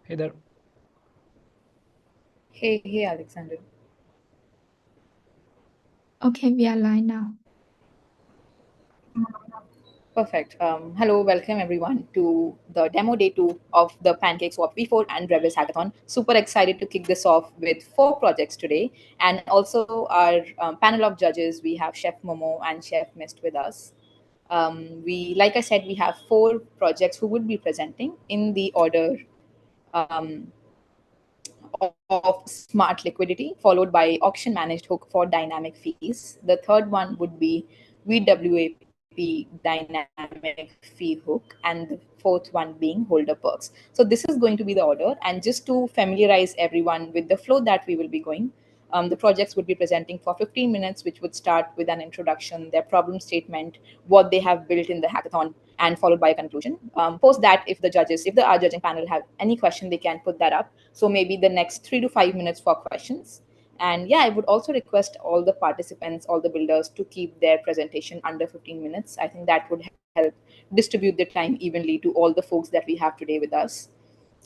Hey there. Hey, Alexander. Okay, we are live now. Perfect. Hello, welcome everyone to the demo day two of the Pancake Swap V4 and Rebels Hackathon. Super excited to kick this off with four projects today. And also our panel of judges, we have Chef Momo and Chef Mist with us. Like I said, we have four projects who would be presenting in the order um, of smart liquidity, followed by auction managed hook for dynamic fees. The third one would be VWAP dynamic fee hook, and the fourth one being holder perks. So this is going to be the order. And just to familiarize everyone with the flow that we will be going, the projects would be presenting for 15 minutes, which would start with an introduction, their problem statement, what they have built in the hackathon, and followed by a conclusion. Post that, if our judging panel have any question, they can put that up. So maybe the next 3 to 5 minutes for questions. And yeah, I would also request all the participants, all the builders to keep their presentation under 15 minutes. I think that would help distribute the time evenly to all the folks that we have today with us.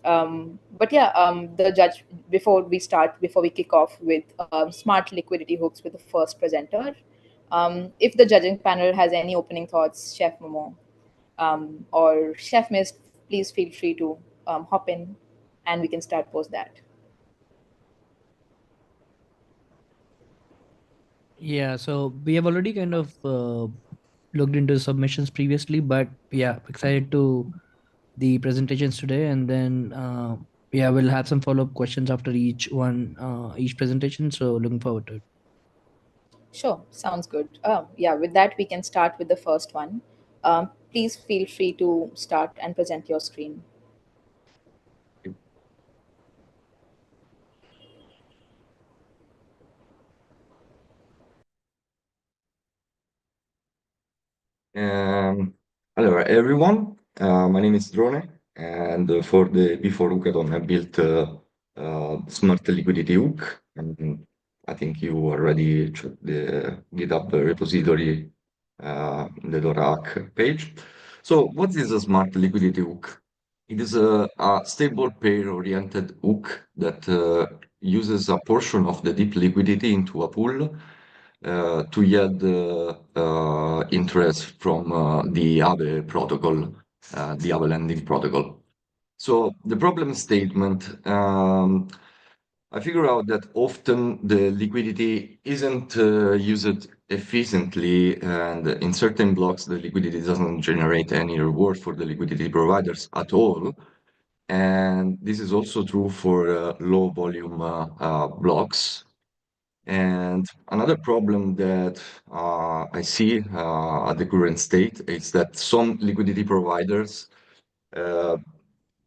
But yeah, the judge, before we kick off with smart liquidity hooks with the first presenter, if the judging panel has any opening thoughts, Chef Momo or Chef Mist, please feel free to hop in and we can start post that. Yeah, so we have already kind of looked into submissions previously, but yeah, excited to the presentations today, and then yeah, we'll have some follow-up questions after each presentation. So looking forward to it. Sure, sounds good. Yeah, with that, we can start with the first one. Please feel free to start and present your screen. Um, Hello, everyone. My name is Drone, and for the before Hookathon, I built smart liquidity hook. And I think you already checked the GitHub repository in the DoraHack page. So, what is a smart liquidity hook? It is a stable pair-oriented hook that uses a portion of the deep liquidity into a pool to yield interest from the other protocol, the other lending protocol. So the problem statement, I figure out that often the liquidity isn't used efficiently, and in certain blocks, the liquidity doesn't generate any reward for the liquidity providers at all. And this is also true for low volume blocks. And another problem that I see at the current state is that some liquidity providers uh,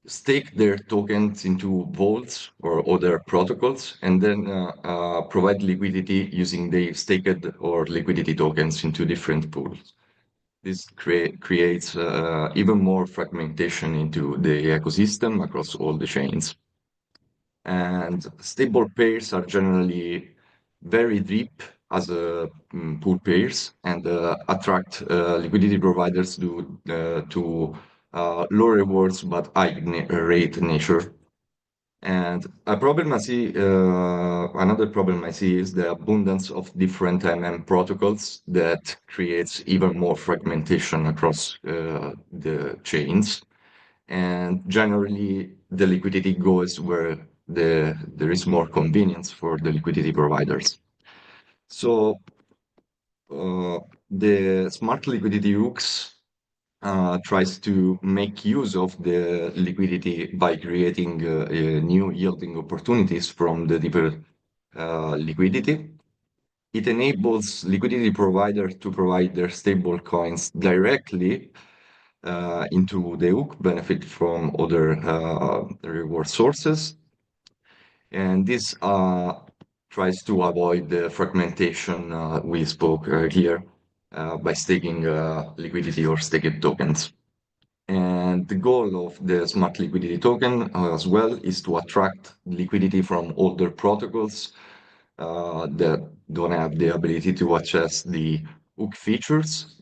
stake their tokens into vaults or other protocols and then provide liquidity using the staked or liquidity tokens into different pools. This creates even more fragmentation into the ecosystem across all the chains. And stable pairs are generally very deep as pool pairs and attract liquidity providers to low rewards but high rate nature. And another problem I see is the abundance of different protocols that creates even more fragmentation across the chains. And generally, the liquidity goes where there is more convenience for the liquidity providers. So uh, the smart liquidity hooks tries to make use of the liquidity by creating new yielding opportunities from the deeper liquidity. It enables liquidity providers to provide their stable coins directly into the hook, benefit from other reward sources. And this tries to avoid the fragmentation we spoke earlier by staking liquidity or staked tokens. And the goal of the smart liquidity token as well is to attract liquidity from older protocols that don't have the ability to access the hook features,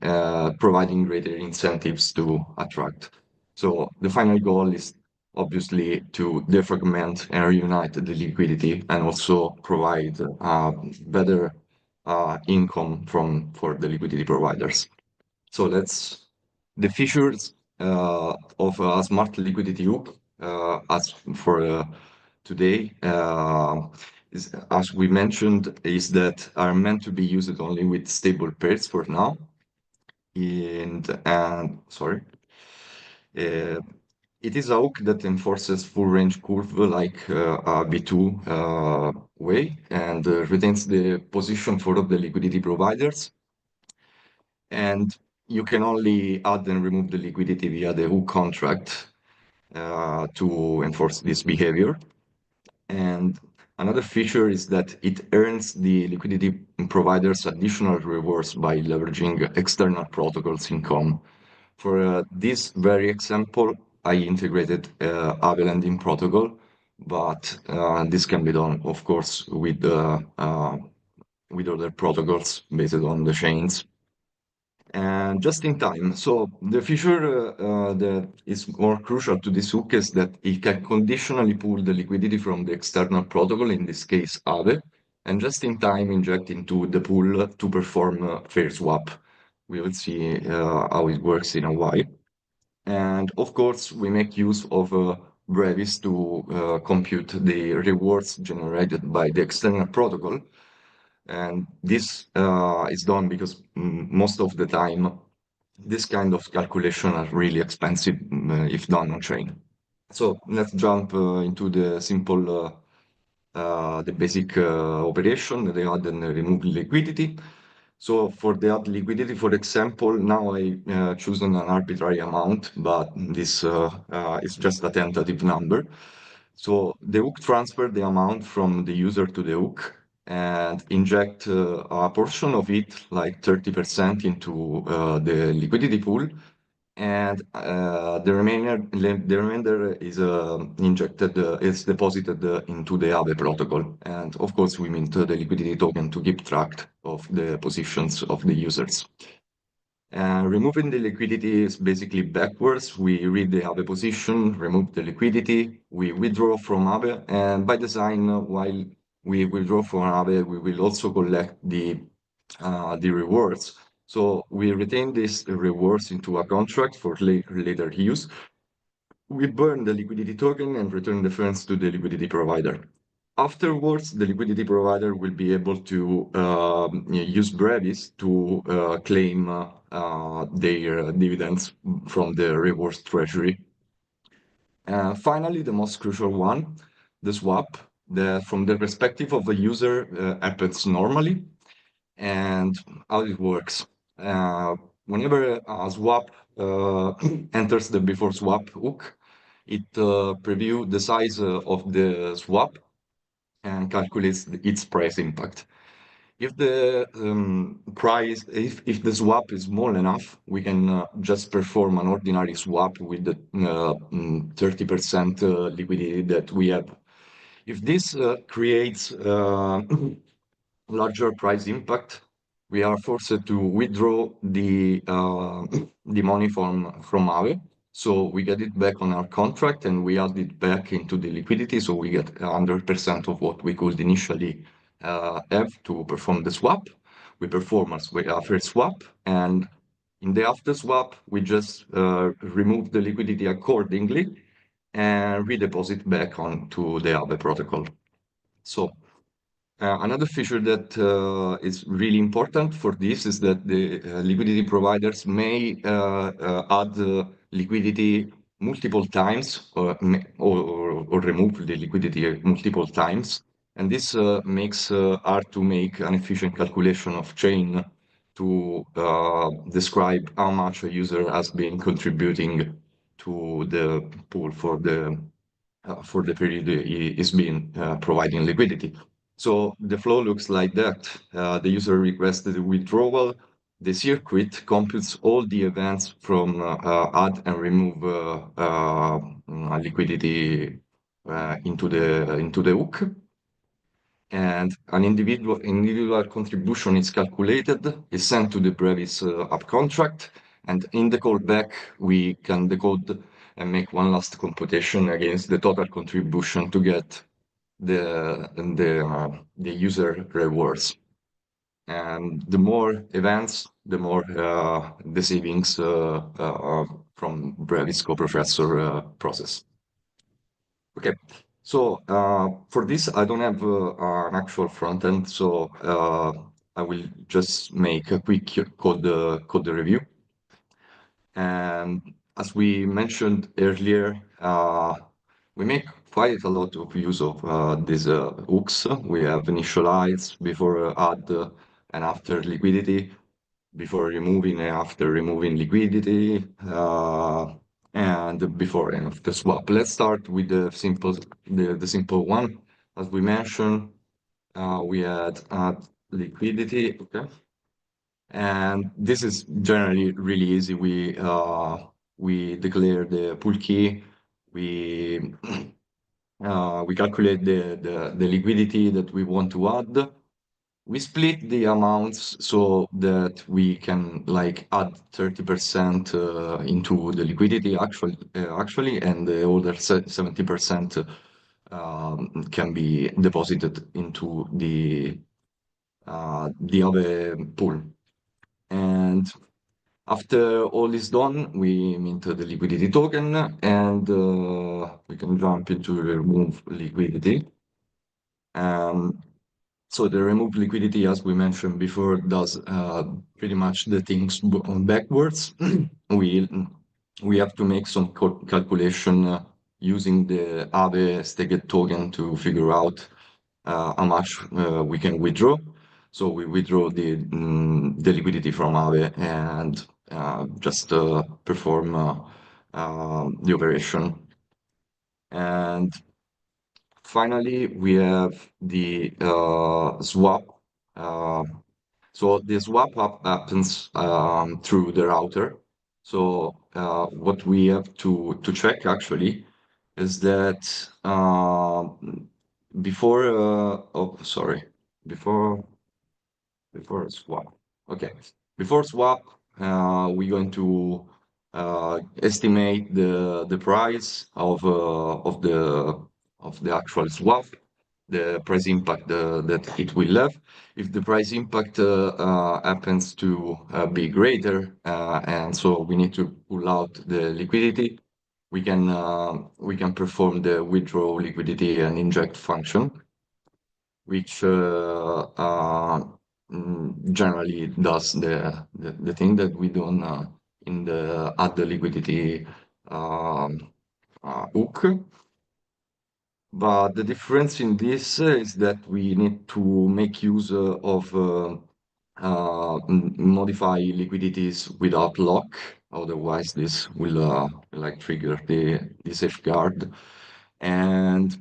providing greater incentives to attract. So the final goal is obviously to defragment and reunite the liquidity and also provide better income for the liquidity providers. So the features of a smart liquidity hook as for today is, as we mentioned, is that are meant to be used only with stable pairs for now. And sorry, uh, it is a hook that enforces full range curve like a V2 way and retains the position for all the liquidity providers. And you can only add and remove the liquidity via the hook contract to enforce this behavior. And another feature is that it earns the liquidity providers additional rewards by leveraging external protocols in. For this very example, I integrated Aave lending protocol, but this can be done, of course, with other protocols based on the chains. And just in time. So the feature that is more crucial to this hook is that it can conditionally pull the liquidity from the external protocol, in this case Aave, and just in time inject into the pool to perform fair swap. We will see how it works in a while. And of course, we make use of Brevis to compute the rewards generated by the external protocol. And this is done because most of the time, this kind of calculation are really expensive if done on chain. So let's jump into the basic operation, the add and remove liquidity. So for the add liquidity, for example, now I choose an arbitrary amount, but this is just a tentative number. So the hook transfer the amount from the user to the hook and inject a portion of it, like 30% into the liquidity pool, and the remainder is injected, is deposited into the Aave protocol. And of course, we mint the liquidity token to keep track of the positions of the users. Removing the liquidity is basically backwards. We read the Aave position, remove the liquidity, we withdraw from Aave, and by design, while we withdraw from Aave, we will also collect the rewards. So we retain these rewards into a contract for later use. We burn the liquidity token and return the funds to the liquidity provider. Afterwards, the liquidity provider will be able to use Brevis to claim their dividends from the rewards treasury. Finally, the most crucial one, the swap, from the perspective of the user, happens normally. And how it works. Whenever a swap enters the before swap hook, it previews the size of the swap and calculates its price impact. If the if the swap is small enough, we can just perform an ordinary swap with the 30% liquidity that we have. If this creates larger price impact, we are forced to withdraw the money from Aave. So we get it back on our contract and we add it back into the liquidity. So we get 100% of what we could initially have to perform the swap. We perform a fair swap, and in the after swap, we just remove the liquidity accordingly and redeposit back onto the Aave protocol. So another feature that is really important for this is that the liquidity providers may add liquidity multiple times or remove the liquidity multiple times. And this makes hard to make an efficient calculation of chain to describe how much a user has been contributing to the pool for the period he is being providing liquidity. So the flow looks like that. The user requested a withdrawal. The circuit computes all the events from add and remove liquidity into the hook. And an individual contribution is calculated, is sent to the Brevis app contract, And in the callback, we can decode and make one last computation against the total contribution to get the user rewards. And the more events, the more the savings from Brevis coprocessor process. Okay, so for this, I don't have an actual front end, so I will just make a quick code review. And as we mentioned earlier, we make quite a lot of use of these hooks. We have initialize before add and after liquidity, before removing and after removing liquidity, and before and after swap. Let's start with the simple one. As we mentioned, we had add liquidity. Okay. And this is generally really easy. We declare the pool key. We we calculate the liquidity that we want to add. We split the amounts so that we can like add 30% into the liquidity actually, and the other 70% can be deposited into the other pool. And after all is done, we mint the liquidity token, and we can jump into remove liquidity. So the remove liquidity, as we mentioned before, does pretty much the things backwards. we have to make some calculation using the Aave staked token to figure out how much we can withdraw. So we withdraw the liquidity from Aave and just perform the operation. And finally, we have the swap. So the swap happens through the router. So what we have to check actually is that before swap. Okay, before swap, we're going to estimate the price of the actual swap, the price impact that it will have. If the price impact happens to be greater, and so we need to pull out the liquidity, we can perform the withdraw liquidity and inject function, which generally does the thing that we do in the add the liquidity hook. But the difference in this is that we need to make use of modify liquidities without lock. Otherwise, this will like trigger the safeguard, and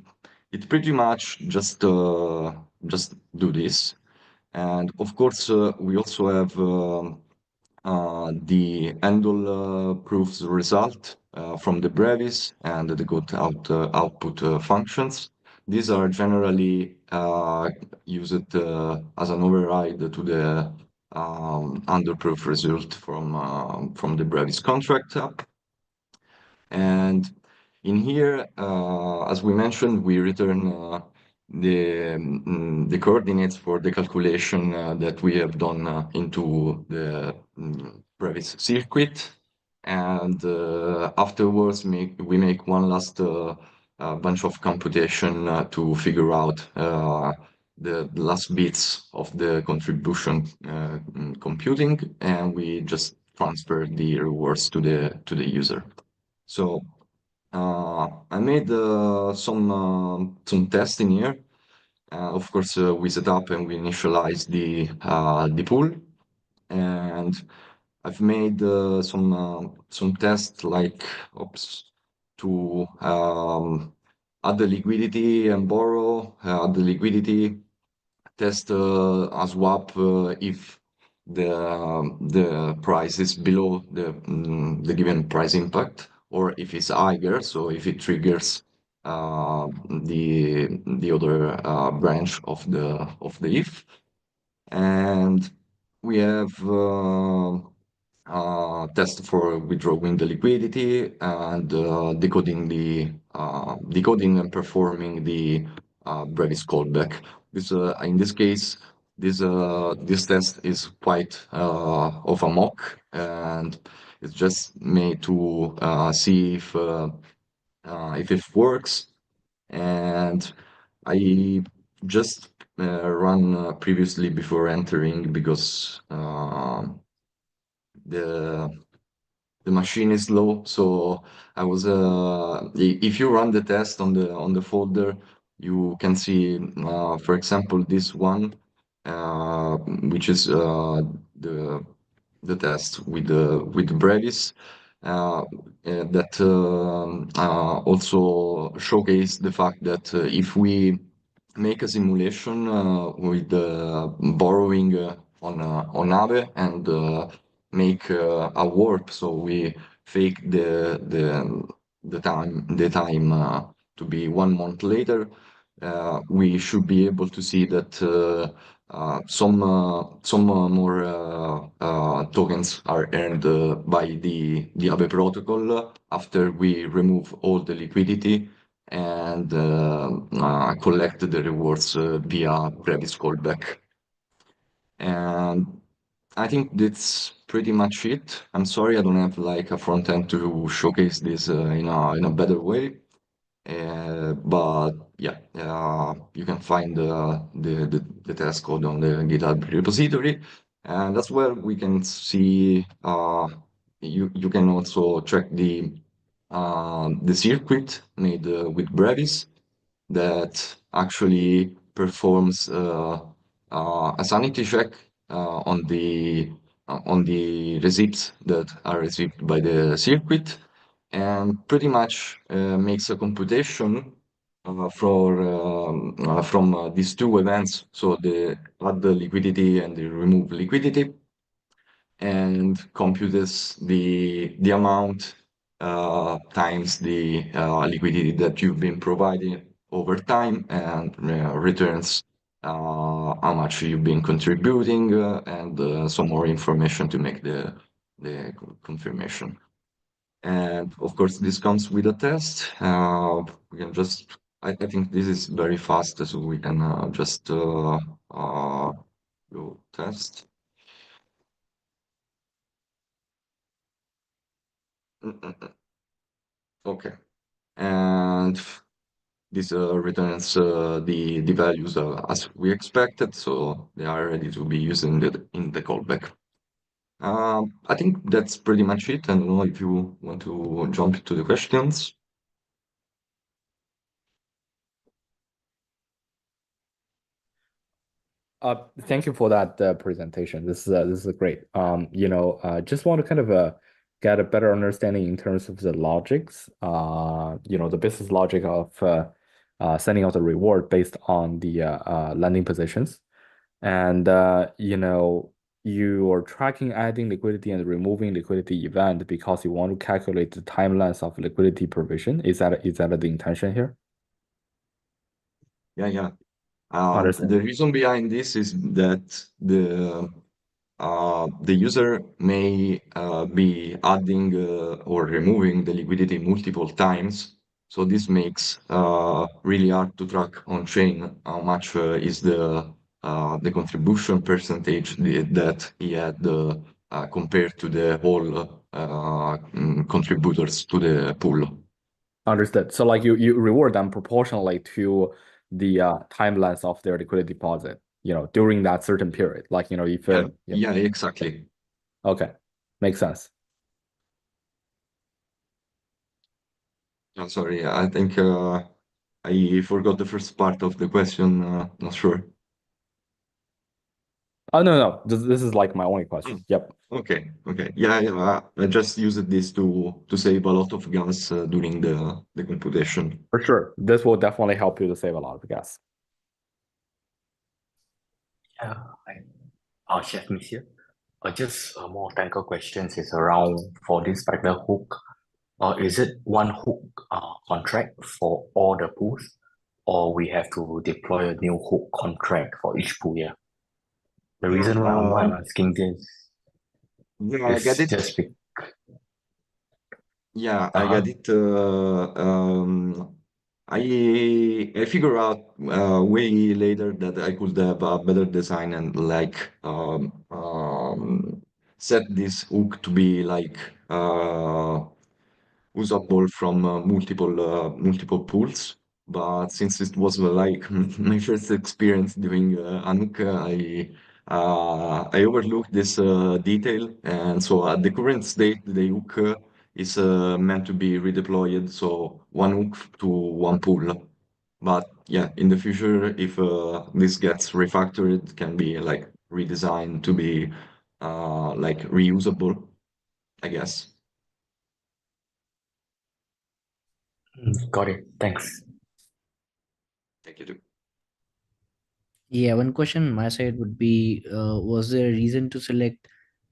it pretty much just do this. And of course, we also have the handle proofs result from the brevis and the good output functions. These are generally used as an override to the underproof result from the brevis contract app. And in here, as we mentioned, we return the coordinates for the calculation that we have done into the Brevis circuit. And afterwards, we make one last bunch of computation to figure out the last bits of the contribution computing, and we just transfer the rewards to the user. So I made some testing here. Of course, we set up and we initialize the pool, and I've made some tests like to add the liquidity and borrow, add the liquidity, test a swap if the price is below the given price impact, or if it's higher, so if it triggers the other branch of the if. And we have test for withdrawing the liquidity and decoding and performing the Brevis callback. In this case, this test is quite of a mock, and it's just made to see if it works. And I just run previously before entering because the machine is low. So I was if you run the test on the folder, you can see for example this one, which is the test with Brevis, that also showcase the fact that if we make a simulation with borrowing on Aave and make a warp, so we fake the time to be 1 month later, we should be able to see that some more tokens are earned by the Aave protocol after we remove all the liquidity and collect the rewards via Brevis callback. And I think that's pretty much it. I'm sorry I don't have like a front end to showcase this in a better way. But yeah, you can find the test code on the GitHub repository, and that's where we can see. You can also check the circuit made with Brevis that actually performs a sanity check on the receipts that are received by the circuit, and pretty much makes a computation from these two events, so the add the liquidity and the remove liquidity, and computes the amount times the liquidity that you've been providing over time, and returns how much you've been contributing, and some more information to make the confirmation. And of course, this comes with a test. We can just, I think this is very fast, so we can just go test. Okay. And this returns the values as we expected, so they are ready to be used in the callback. I think that's pretty much it. I don't know if you want to jump to the questions. Thank you for that presentation. This is great. Just want to kind of get a better understanding in terms of the logics. The business logic of sending out the reward based on the landing positions, and you are tracking adding liquidity and removing liquidity event because you want to calculate the timelines of liquidity provision. Is that the intention here? Yeah. Understand. The reason behind this is that the user may be adding or removing the liquidity multiple times. So this makes really hard to track on chain how much is the contribution percentage that he had compared to the whole contributors to the pool. Understood. So like you reward them proportionally to the timelines of their liquidity deposit, during that certain period. Like, if yeah, exactly. Okay, makes sense. I'm sorry, I think I forgot the first part of the question. Not sure. Oh no, this is like my only question. Yep. Okay. Yeah. I just used this to save a lot of gas during the computation. For sure, this will definitely help you to save a lot of gas. Yeah, Chef Miss here. Just more technical questions is around for this particular hook. Is it one hook contract for all the pools, or we have to deploy a new hook contract for each pool? Yeah. The reason why I'm asking this. Yeah, I get It's it. just be Yeah, I get it. I figure out way later that I could have a better design and like set this hook to be like usable from multiple pools. But since it was like my first experience doing Anuk, I overlooked this detail, and so at the current state, the hook is meant to be redeployed, so one hook to one pool. But yeah, in the future, if this gets refactored, it can be like redesigned to be like reusable, I guess. got it. Thanks. Thank you. Too. Yeah, one question on my side would be, was there a reason to select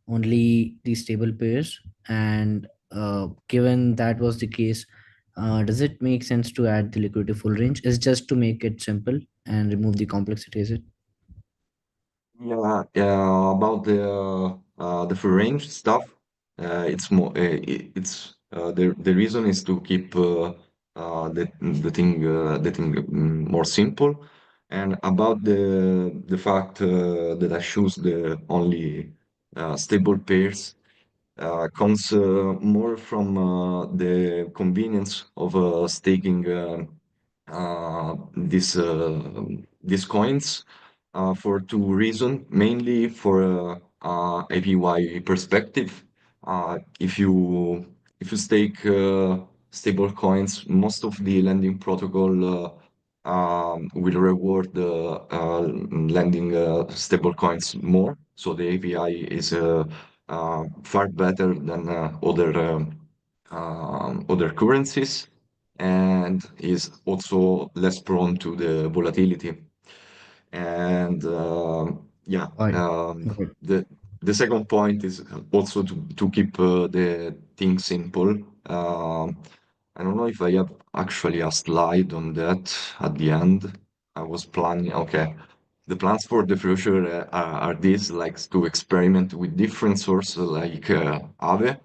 only the stable pairs? And given that was the case, does it make sense to add the liquidity full range? Is just to make it simple and remove the complexity, is it? Yeah, about the free range stuff, it's more it's the reason is to keep the thing more simple, and about the fact that I choose the only stable pairs comes more from the convenience of staking these coins for two reasons. Mainly for APY perspective. If you stake stable coins, most of the lending protocol will reward the lending stable coins more. So the API is far better than other currencies, and is also less prone to the volatility. And yeah, Right. Okay. the second point is also to keep the thing simple. I don't know if I have actually a slide on that at the end. I was planning, okay. The plans for the future are these, like to experiment with different sources like Aave,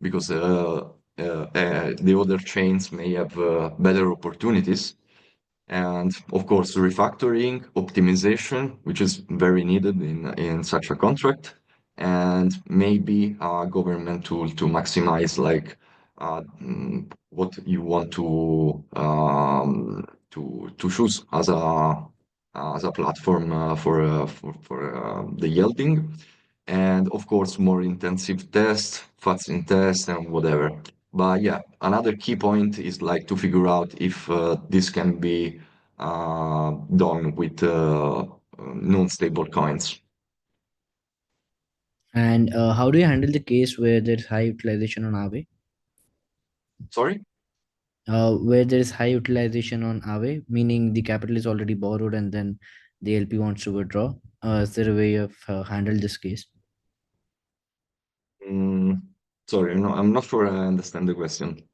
because the other chains may have better opportunities. And of course, refactoring, optimization, which is very needed in such a contract, and maybe a government tool to maximize like what you want to choose as a platform for the yielding, and of course more intensive tests, fast in test, and whatever. But yeah, another key point is like to figure out if this can be done with non-stable coins. And how do you handle the case where there's high utilization on Aave? Sorry? Where there is high utilization on Aave, meaning the capital is already borrowed and then the LP wants to withdraw. Is there a way of handle this case? Mm, sorry, no, I'm not sure I understand the question.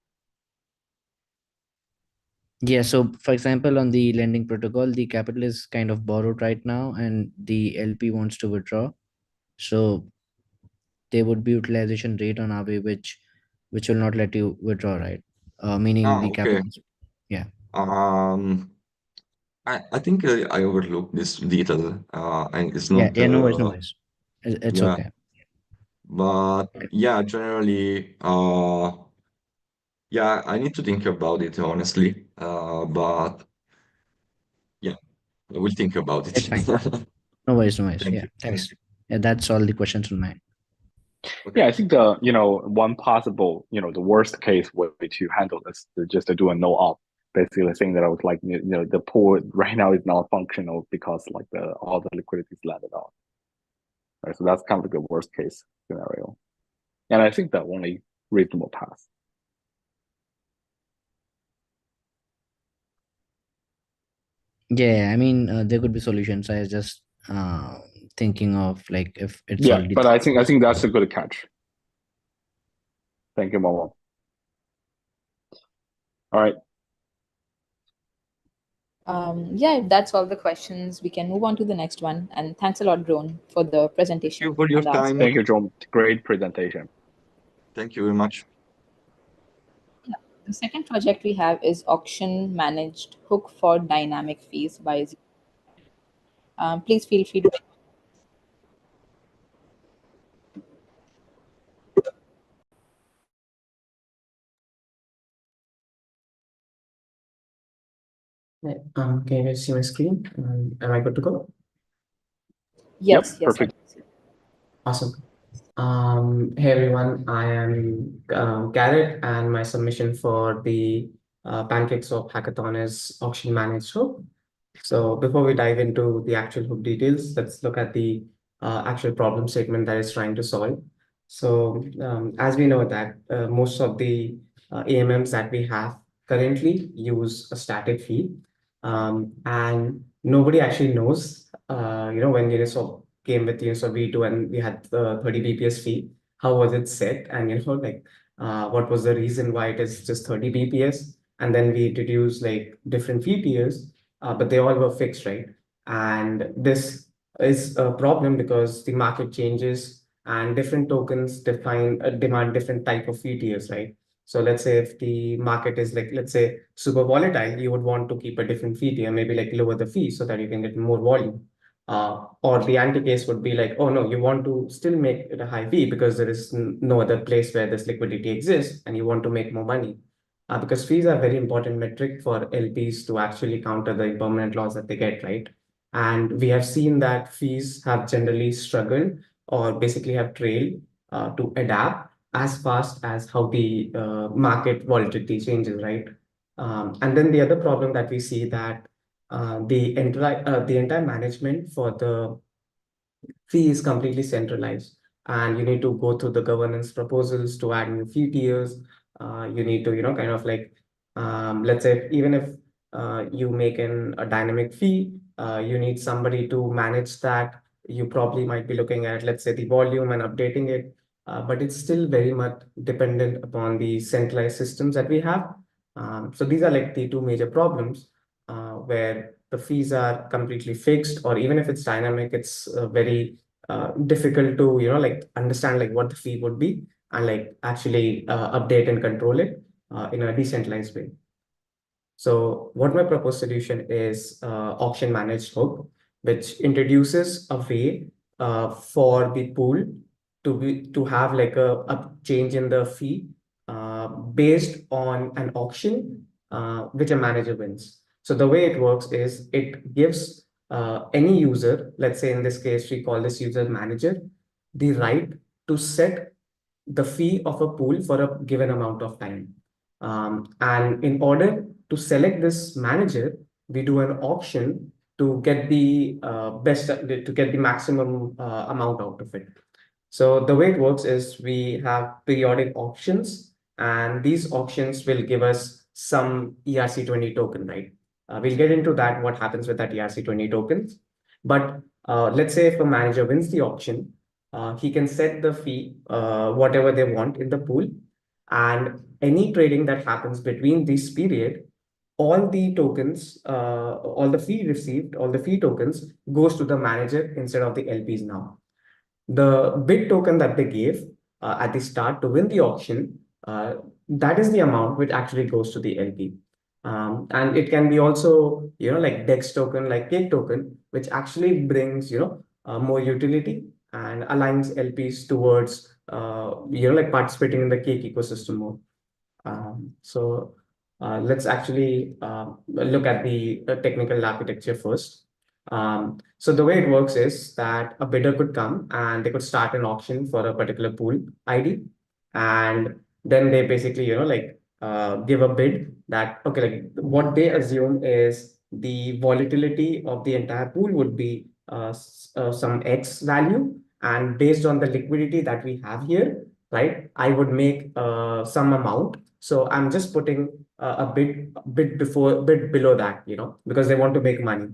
Yeah, so for example, on the lending protocol, the capital is kind of borrowed right now and the LP wants to withdraw. So there would be utilization rate on Aave which will not let you withdraw, right? Meaning Ah, the okay. capital is, yeah. Um, I think I overlooked this detail, and it's Yeah, not, yeah, no worries, no worries. It's yeah, okay. but yeah, generally, yeah, I need to think about it honestly, but yeah, I will think about It's it. fine. No worries, no worries. Thank Yeah, you. thanks. Yeah, that's all the questions on mine. Yeah, Okay. I think one possible, the worst case way to handle this is just to do a no op. Basically saying that I was like, the pool right now is not functional because like all the liquidity is landed out. Right? So that's kind of like the worst case scenario. And I think the only reasonable path. Yeah, I mean, there could be solutions. I was just thinking of like if it's Yeah, already. but I think that's a good catch. Thank you, Momo. All right. Yeah, if that's all the questions, we can move on to the next one. And thanks a lot, Drone, for the presentation for your and the answer. time. Thank you, John. Great presentation. Thank you very much. Yeah. The second project we have is auction managed hook for dynamic fees by please feel free to. Can you guys see my screen? Am I good to go? Yes, Yep, perfect. Awesome. Hey everyone, I am Garrett, and my submission for the PancakeSwap Hackathon is auction managed hook. So before we dive into the actual hook details, let's look at the actual problem statement that it's trying to solve. So as we know that most of the AMMs that we have currently use a static fee, and nobody actually knows, when Uniswap came with Uniswap V2 and we had the 30 BPS fee, how was it set? And, what was the reason why it is just 30 BPS? And then we introduced like different fee tiers, but they all were fixed, right? And this is a problem because the market changes and different tokens demand different type of fee tiers, right? So let's say if the market is like, let's say, super volatile, you would want to keep a different fee tier, maybe like lower the fee so that you can get more volume. Or the anti case would be like, oh no, you want to still make it a high fee because there is no other place where this liquidity exists and you want to make more money. Because fees are a very important metric for LPs to actually counter the impermanent loss that they get, right? And we have seen that fees have generally struggled or basically have trailed to adapt as fast as how the market volatility changes, right? And then the other problem that we see that the entire management for the fee is completely centralized, and you need to go through the governance proposals to add new fee tiers. You need to, kind of like, let's say, even if you make a dynamic fee, you need somebody to manage that. You probably might be looking at, let's say, the volume and updating it, but it's still very much dependent upon the centralized systems that we have. So these are like the two major problems where the fees are completely fixed, or even if it's dynamic, it's very difficult to like understand like what the fee would be and like actually update and control it in a decentralized way. So what my proposed solution is auction managed hook, which introduces a way for the pool to have like a change in the fee based on an auction which a manager wins. So the way it works is it gives any user, let's say in this case we call this user manager, the right to set the fee of a pool for a given amount of time. And in order to select this manager, we do an auction to get the to get the maximum amount out of it. So the way it works is we have periodic auctions, and these auctions will give us some ERC20 token, right? We'll get into that, what happens with that ERC20 tokens. But let's say if a manager wins the auction, he can set the fee, whatever they want in the pool, and any trading that happens between this period, all the tokens, all the fee received, all the fee tokens goes to the manager instead of the LPs now. The bid token that they gave at the start to win the auction, that is the amount which actually goes to the LP. And it can be also, like DEX token, like cake token, which actually brings, more utility and aligns LPs towards, like participating in the cake ecosystem more. So let's actually look at the technical architecture first. So the way it works is that a bidder could come and they could start an auction for a particular pool ID, and then they basically, like give a bid that, okay, like what they assume is the volatility of the entire pool would be some X value, and based on the liquidity that we have here, right, I would make some amount. So I'm just putting a bid below that, because they want to make money.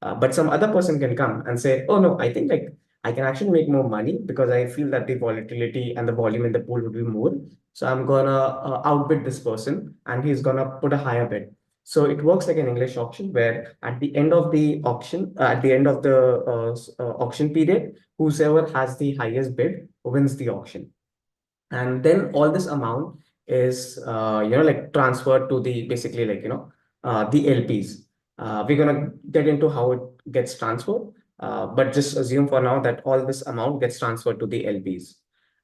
But some other person can come and say, oh no, I think like I can actually make more money because I feel that the volatility and the volume in the pool would be more. So I'm gonna outbid this person, and he's gonna put a higher bid. So it works like an English auction where at the end of the auction, auction period, whoever has the highest bid wins the auction. And then all this amount is like transferred to the basically like the LPs. We're gonna get into how it gets transferred, but just assume for now that all this amount gets transferred to the LPs.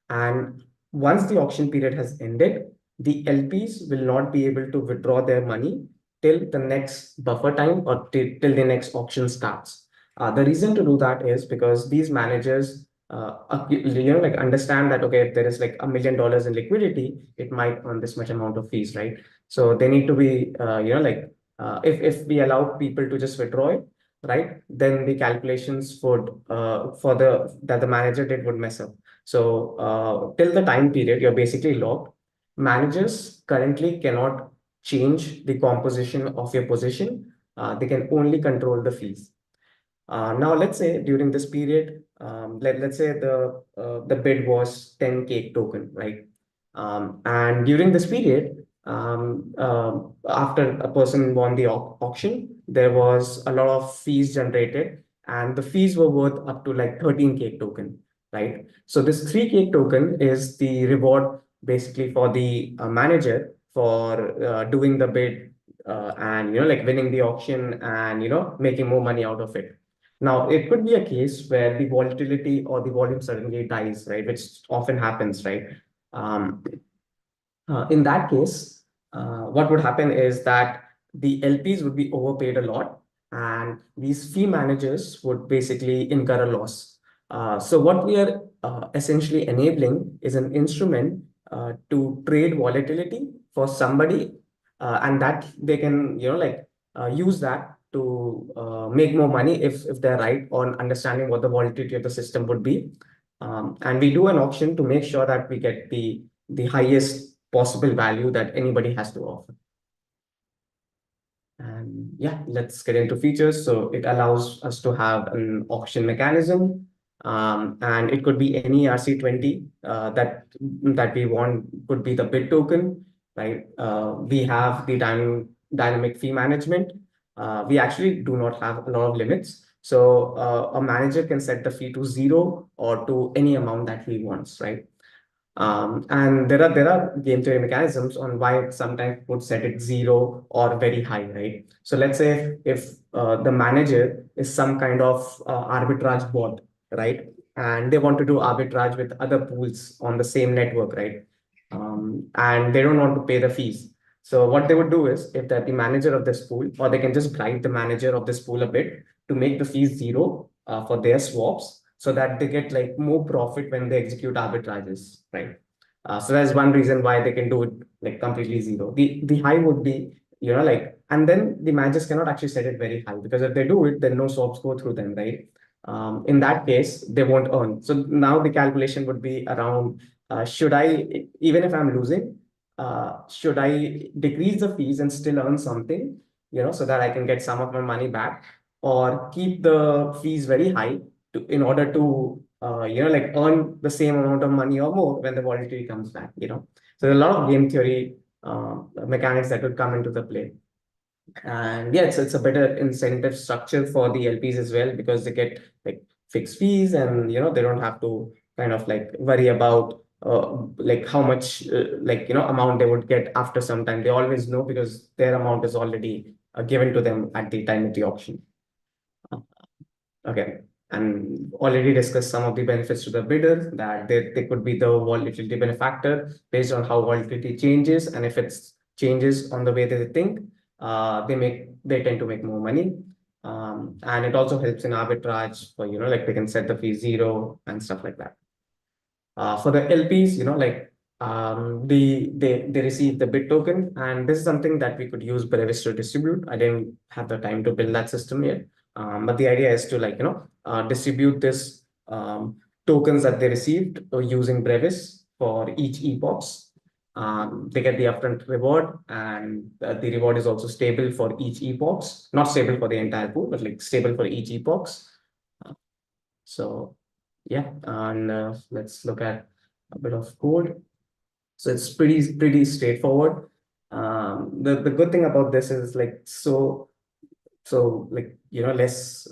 And once the auction period has ended, the LPs will not be able to withdraw their money till the next buffer time or till the next auction starts. The reason to do that is because these managers like understand that, okay, if there is like $1 million in liquidity, it might earn this much amount of fees, right? So they need to be if we allow people to just withdraw it, right, then the calculations would for the that the manager did would mess up. So till the time period you're basically locked. Managers currently cannot change the composition of your position. They can only control the fees. Now, let's say during this period, let's say the bid was 10 cake token, right? And during this period, after a person won the auction, there was a lot of fees generated, and the fees were worth up to like 13 cake token, right? So this 3 cake token is the reward basically for the manager for doing the bid and like winning the auction and making more money out of it. Now, it could be a case where the volatility or the volume suddenly dies, right? Which often happens, right? Um, in that case, what would happen is that the LPs would be overpaid a lot, and these fee managers would basically incur a loss. So what we are essentially enabling is an instrument to trade volatility for somebody, and that they can, use that to make more money if they're right on understanding what the volatility of the system would be. And we do an auction to make sure that we get the highest possible value that anybody has to offer. And yeah, let's get into features. So it allows us to have an auction mechanism, and it could be any RC20 that we want. Could be the bid token, right? We have the dynamic fee management. We actually do not have a lot of limits. So a manager can set the fee to 0 or to any amount that he wants, right? And there are game theory mechanisms on why it sometimes would set it 0 or very high, right? So let's say if the manager is some kind of arbitrage bot, right? And they want to do arbitrage with other pools on the same network, right? And they don't want to pay the fees. So what they would do is, if they're the manager of this pool, or they can just bribe the manager of this pool a bit to make the fees 0 for their swaps, so that they get like more profit when they execute arbitrages, right? So that's one reason why they can do it like completely 0. The high would be, and then the managers cannot actually set it very high, because if they do it, then no swaps go through them, right? In that case, they won't earn. So now the calculation would be around, should I, even if I'm losing, should I decrease the fees and still earn something, so that I can get some of my money back, or keep the fees very high in order to like earn the same amount of money or more when the volatility comes back. So there are a lot of game theory mechanics that will come into the play. And yeah, it's a better incentive structure for the LPs as well, because they get like fixed fees, and they don't have to kind of like worry about like how much amount they would get after some time. They always know because their amount is already given to them at the time of the auction. Okay. And already discussed some of the benefits to the bidder, that they could be the volatility benefactor based on how volatility changes. And if it changes on the way that they think, they tend to make more money. And it also helps in arbitrage for, like they can set the fee 0 and stuff like that. For the LPs, they receive the bid token, and this is something that we could use Brevis to distribute. I didn't have the time to build that system yet, but the idea is to distribute this tokens that they received using Brevis for each epochs. They get the upfront reward, and the reward is also stable for each epochs, not stable for the entire pool, but like stable for each epochs. So yeah, and let's look at a bit of code. So it's pretty straightforward. The good thing about this is like like less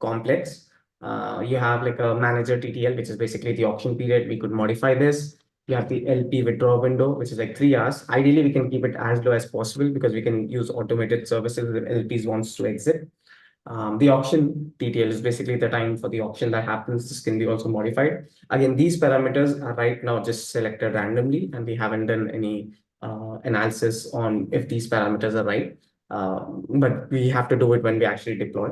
complex. You have like a manager TTL, which is basically the auction period. We could modify this. You have the LP withdraw window, which is like 3 hours. Ideally, we can keep it as low as possible because we can use automated services if LPs wants to exit. The auction TTL is basically the time for the auction that happens. This can be also modified. Again, these parameters are right now just selected randomly, and we haven't done any analysis on if these parameters are right. But we have to do it when we actually deploy.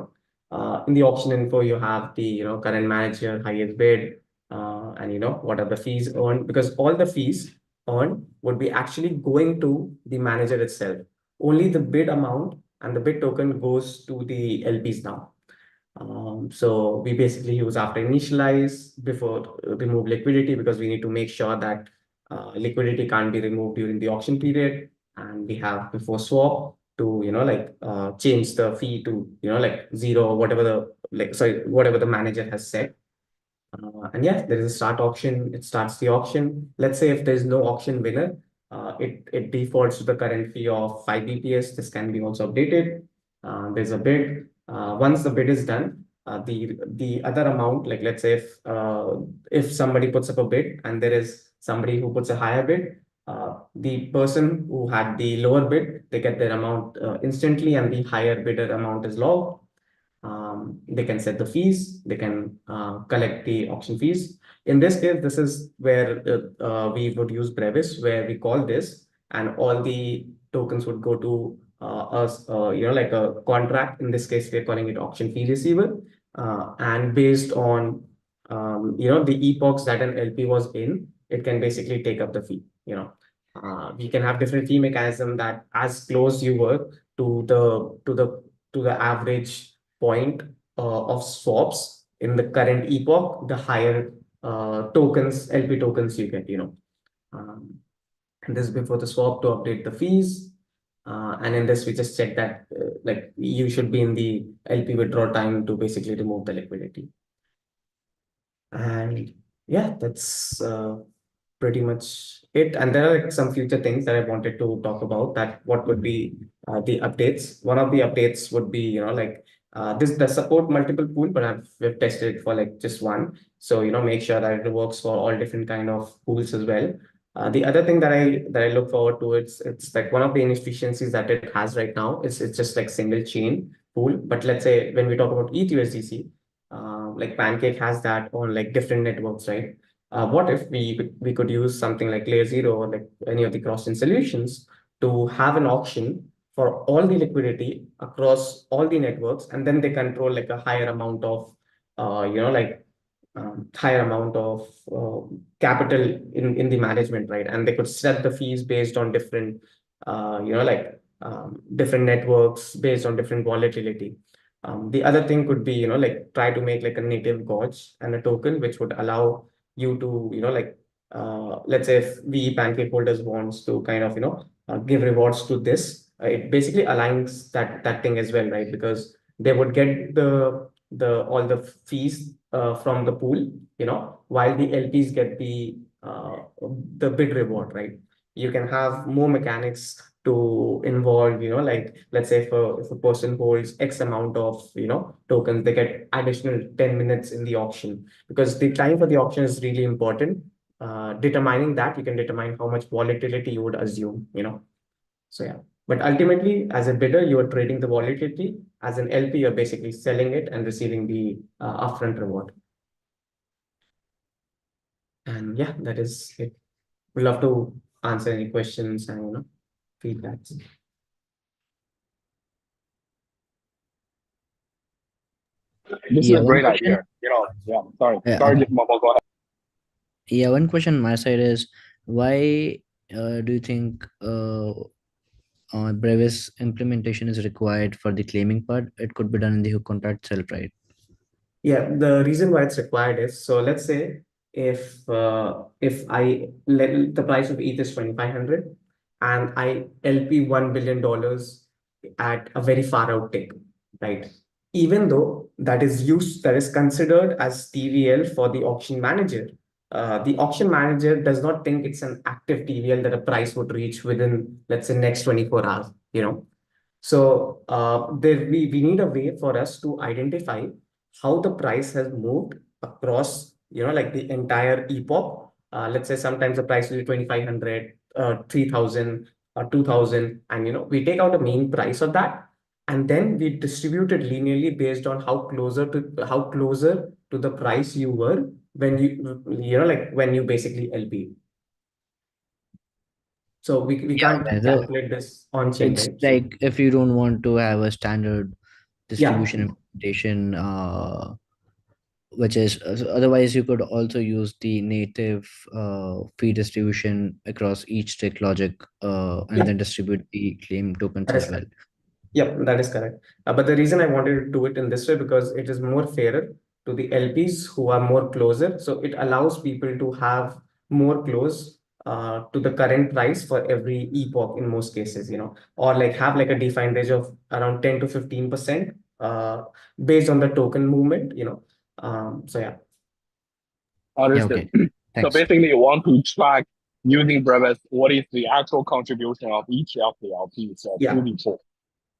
In the auction info, you have the current manager, highest bid, and what are the fees earned, because all the fees earned would be actually going to the manager itself. Only the bid amount and the bid token goes to the LPs now. So we basically use after initialize before remove liquidity, because we need to make sure that liquidity can't be removed during the auction period, and we have before swap to change the fee to like zero, whatever the manager has set. And yeah, there is a start auction. It starts the auction. Let's say if there's no auction winner, it defaults to the current fee of 5 BPS. This can be also updated. There's a bid. Once the bid is done, the other amount, like let's say if somebody puts up a bid and there is somebody who puts a higher bid, the person who had the lower bid, they get their amount instantly, and the higher bidder amount is logged. They can set the fees, they can collect the auction fees. In this case, this is where we would use Brevis, where we call this, and all the tokens would go to us, like a contract. In this case, we're calling it auction fee receiver. And based on, the epochs that an LP was in, it can basically take up the fee. We can have different fee mechanism that as close you were to the average point of swaps in the current epoch, the higher LP tokens you get, and this is before the swap to update the fees. And in this, we just check that like you should be in the LP withdraw time to basically remove the liquidity. And yeah, that's pretty much it. And there are like some future things that I wanted to talk about, that what would be the updates. One of the updates would be, this does support multiple pool, but we've tested it for like just one. So, make sure that it works for all different kind of pools as well. The other thing that I look forward to, it's like one of the inefficiencies that it has right now is it's just like single chain pool. But let's say when we talk about ETH-USDC, like Pancake has that on like different networks, right? What if we could use something like Layer 0 or like any of the cross-chain solutions to have an auction for all the liquidity across all the networks, and then they control like a higher amount of, higher amount of capital in the management, right? And they could set the fees based on different, different networks based on different volatility. The other thing could be, like try to make like a native gauge and a token, which would allow you to, let's say if we Pancake holders wants to kind of, give rewards to this, it basically aligns that thing as well, right? Because they would get all the fees from the pool, while the LPs get the bid reward, right? You can have more mechanics to involve, like let's say if a person holds X amount of, tokens, they get additional 10 minutes in the auction, because the time for the auction is really important. Determining that, you can determine how much volatility you would assume, So yeah, but ultimately as a bidder, you are trading the volatility. As an LP, you're basically selling it and receiving the upfront reward. And yeah, that is it. We'd love to answer any questions and feedbacks. This is Yeah, a one great question. idea. Yeah, sorry. Yeah, Sorry, Momo, go ahead. yeah, one question on my side is, why do you think Brevis implementation is required for the claiming part? It could be done in the hook contract itself, right? Yeah, the reason why it's required is, so let's say if I let the price of ETH is 2,500 and I LP $1 billion at a very far out tick, right? Even though that is considered as TVL for the auction manager, the auction manager does not think it's an active TVL that a price would reach within, let's say, next 24 hours, you know. So we need a way for us to identify how the price has moved across, you know, like the entire epoch. Let's say sometimes the price will be 2,500, 3,000, or 2,000, and you know, we take out a mean price of that, and then we distribute it linearly based on how closer to the price you were when you know, like when you basically LP. So we Yeah, can't okay. So calculate this on chain, it's right? So like if you don't want to have a standard yeah, distribution implementation, which is otherwise you could also use the native fee distribution across each stick logic and yeah, then distribute the claim tokens that as is well. correct. Yep, that is correct. But the reason I wanted to do it in this way because it is more fairer to the LPs who are more closer. So it allows people to have more close to the current price for every epoch in most cases, you know, or like have like a defined range of around 10 to 15% based on the token movement, you know. So yeah. Yeah, Understood. okay. So Thanks. basically, you want to track using Brevis what is the actual contribution of each of the LPs Yeah. to the pool.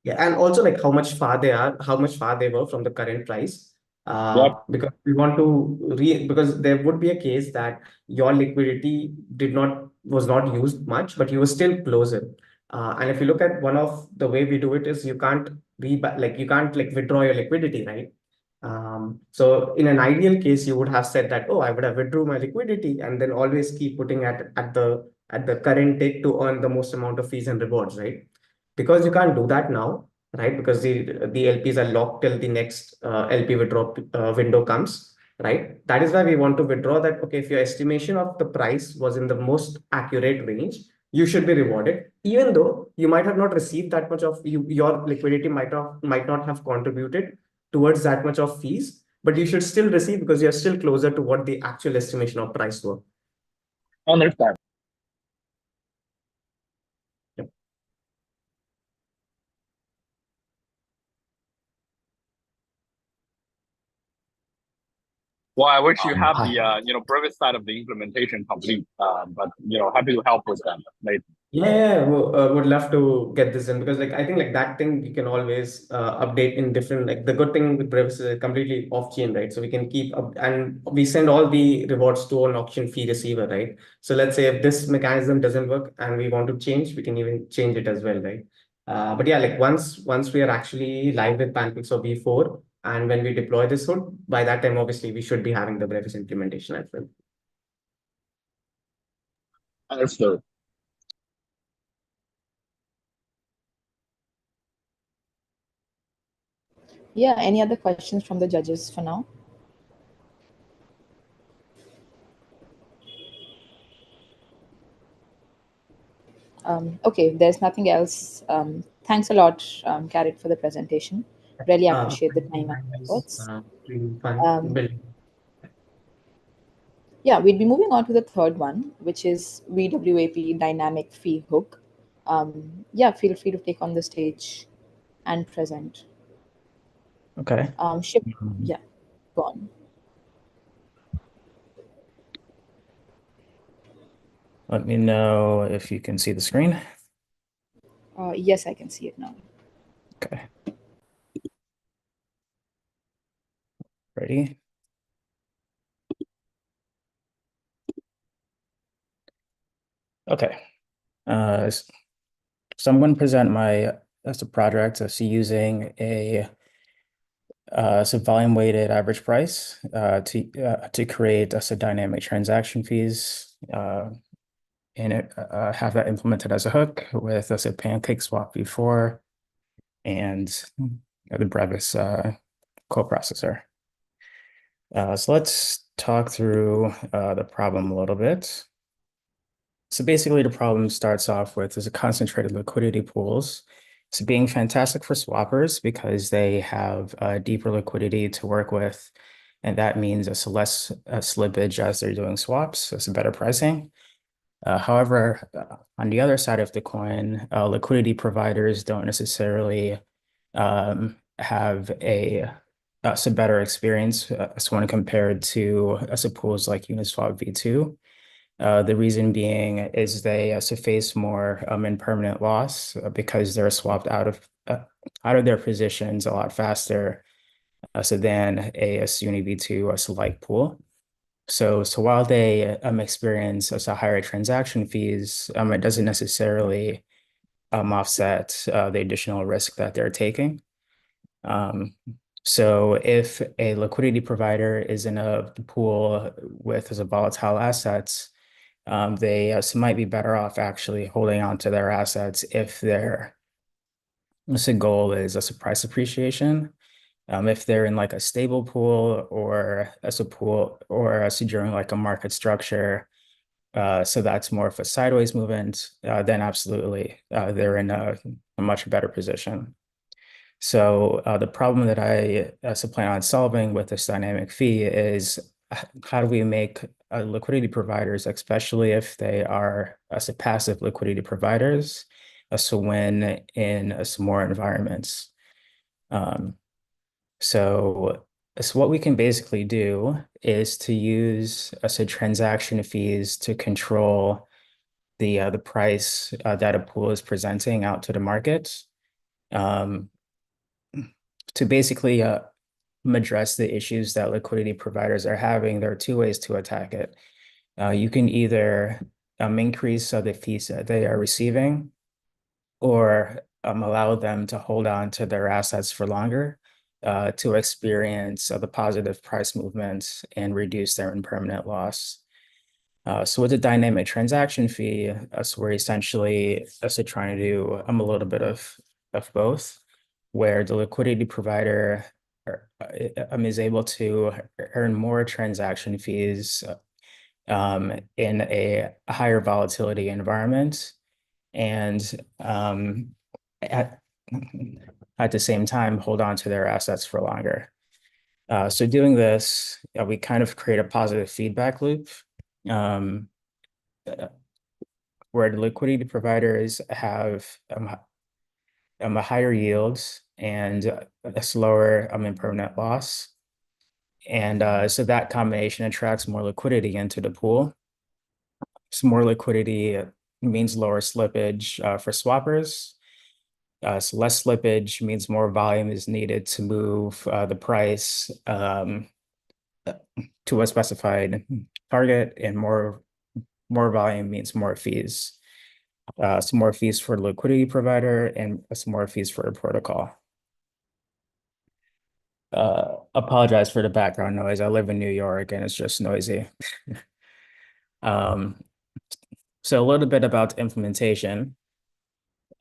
Yeah, and also like how far they were from the current price. Yep. Because we want to because there would be a case that your liquidity was not used much, but you were still closer. And if you look at one of the way we do it is you can't like withdraw your liquidity, right? So in an ideal case, you would have said that, oh, I would have withdrew my liquidity and then always keep putting at the current tick to earn the most amount of fees and rewards, right? Because you can't do that now, right? Because the LPs are locked till the next LP withdraw window comes, right? That is why we want to withdraw that. Okay, if your estimation of the price was in the most accurate range, you should be rewarded, even though you might have not received that much of your liquidity might not have contributed towards that much of fees, but you should still receive because you're still closer to what the actual estimation of price were. Understand. Yep. Well, I wish you have Hi. the Brevis side of the implementation complete, but happy to help with that later. Yeah, would love to get this in because like I think like that thing you can always update in different like the good thing with Brevis is completely off chain, right? So we can keep up and we send all the rewards to an auction fee receiver, right? So let's say if this mechanism doesn't work and we want to change, we can even change it as well, right? But yeah, like once we are actually live with Pancakes or V4 and when we deploy this hood, by that time obviously we should be having the Brevis implementation as well. Understood. Yeah, any other questions from the judges for now? Okay, there's nothing else. Thanks a lot, Garrett, for the presentation. Really appreciate the time and efforts. Really fun Um, building. Yeah, we'll be moving on to the third one, which is VWAP dynamic fee hook. Yeah, feel free to take on the stage and present. Okay. Ship, yeah, go on. Let me know if you can see the screen. Yes, I can see it now. Okay. Ready? Okay. So I'm going to present my as a project as using a volume weighted average price to create as a dynamic transaction fees and have that implemented as a hook with as a pancake swap v4 and the Brevis coprocessor. So let's talk through the problem a little bit. So basically the problem starts off with is a concentrated liquidity pools. So being fantastic for swappers because they have deeper liquidity to work with. And that means it's less slippage as they're doing swaps. So it's better pricing. However, on the other side of the coin, liquidity providers don't necessarily have a so better experience so when compared to pools like Uniswap V2. The reason being is they face more impermanent loss because they're swapped out of their positions a lot faster than a Uni V2 like pool. So while they experience higher transaction fees, it doesn't necessarily offset the additional risk that they're taking. So if a liquidity provider is in a pool with volatile assets, they might be better off actually holding on to their assets if their goal is a price appreciation. If they're in like a stable pool or as a pool or as during like a market structure, so that's more of a sideways movement, then absolutely they're in a much better position. So the problem that I plan on solving with this dynamic fee is how do we make liquidity providers, especially if they are passive liquidity providers, so win in some more environments. So what we can basically do is to use transaction fees to control the price that a pool is presenting out to the market. To basically address the issues that liquidity providers are having, there are two ways to attack it. You can either increase the fees that they are receiving, or allow them to hold on to their assets for longer to experience the positive price movements and reduce their impermanent loss. So with the dynamic transaction fee, we're essentially trying to do a little bit of both, where the liquidity provider is able to earn more transaction fees in a higher volatility environment, and at the same time hold on to their assets for longer. So doing this, we kind of create a positive feedback loop where the liquidity providers have a higher yields and a slower impermanent loss. And so that combination attracts more liquidity into the pool. So more liquidity means lower slippage for swappers. So less slippage means more volume is needed to move the price to a specified target, and more volume means more fees. Some more fees for the liquidity provider and some more fees for a protocol. Apologize for the background noise. I live in New York and it's just noisy. So a little bit about implementation.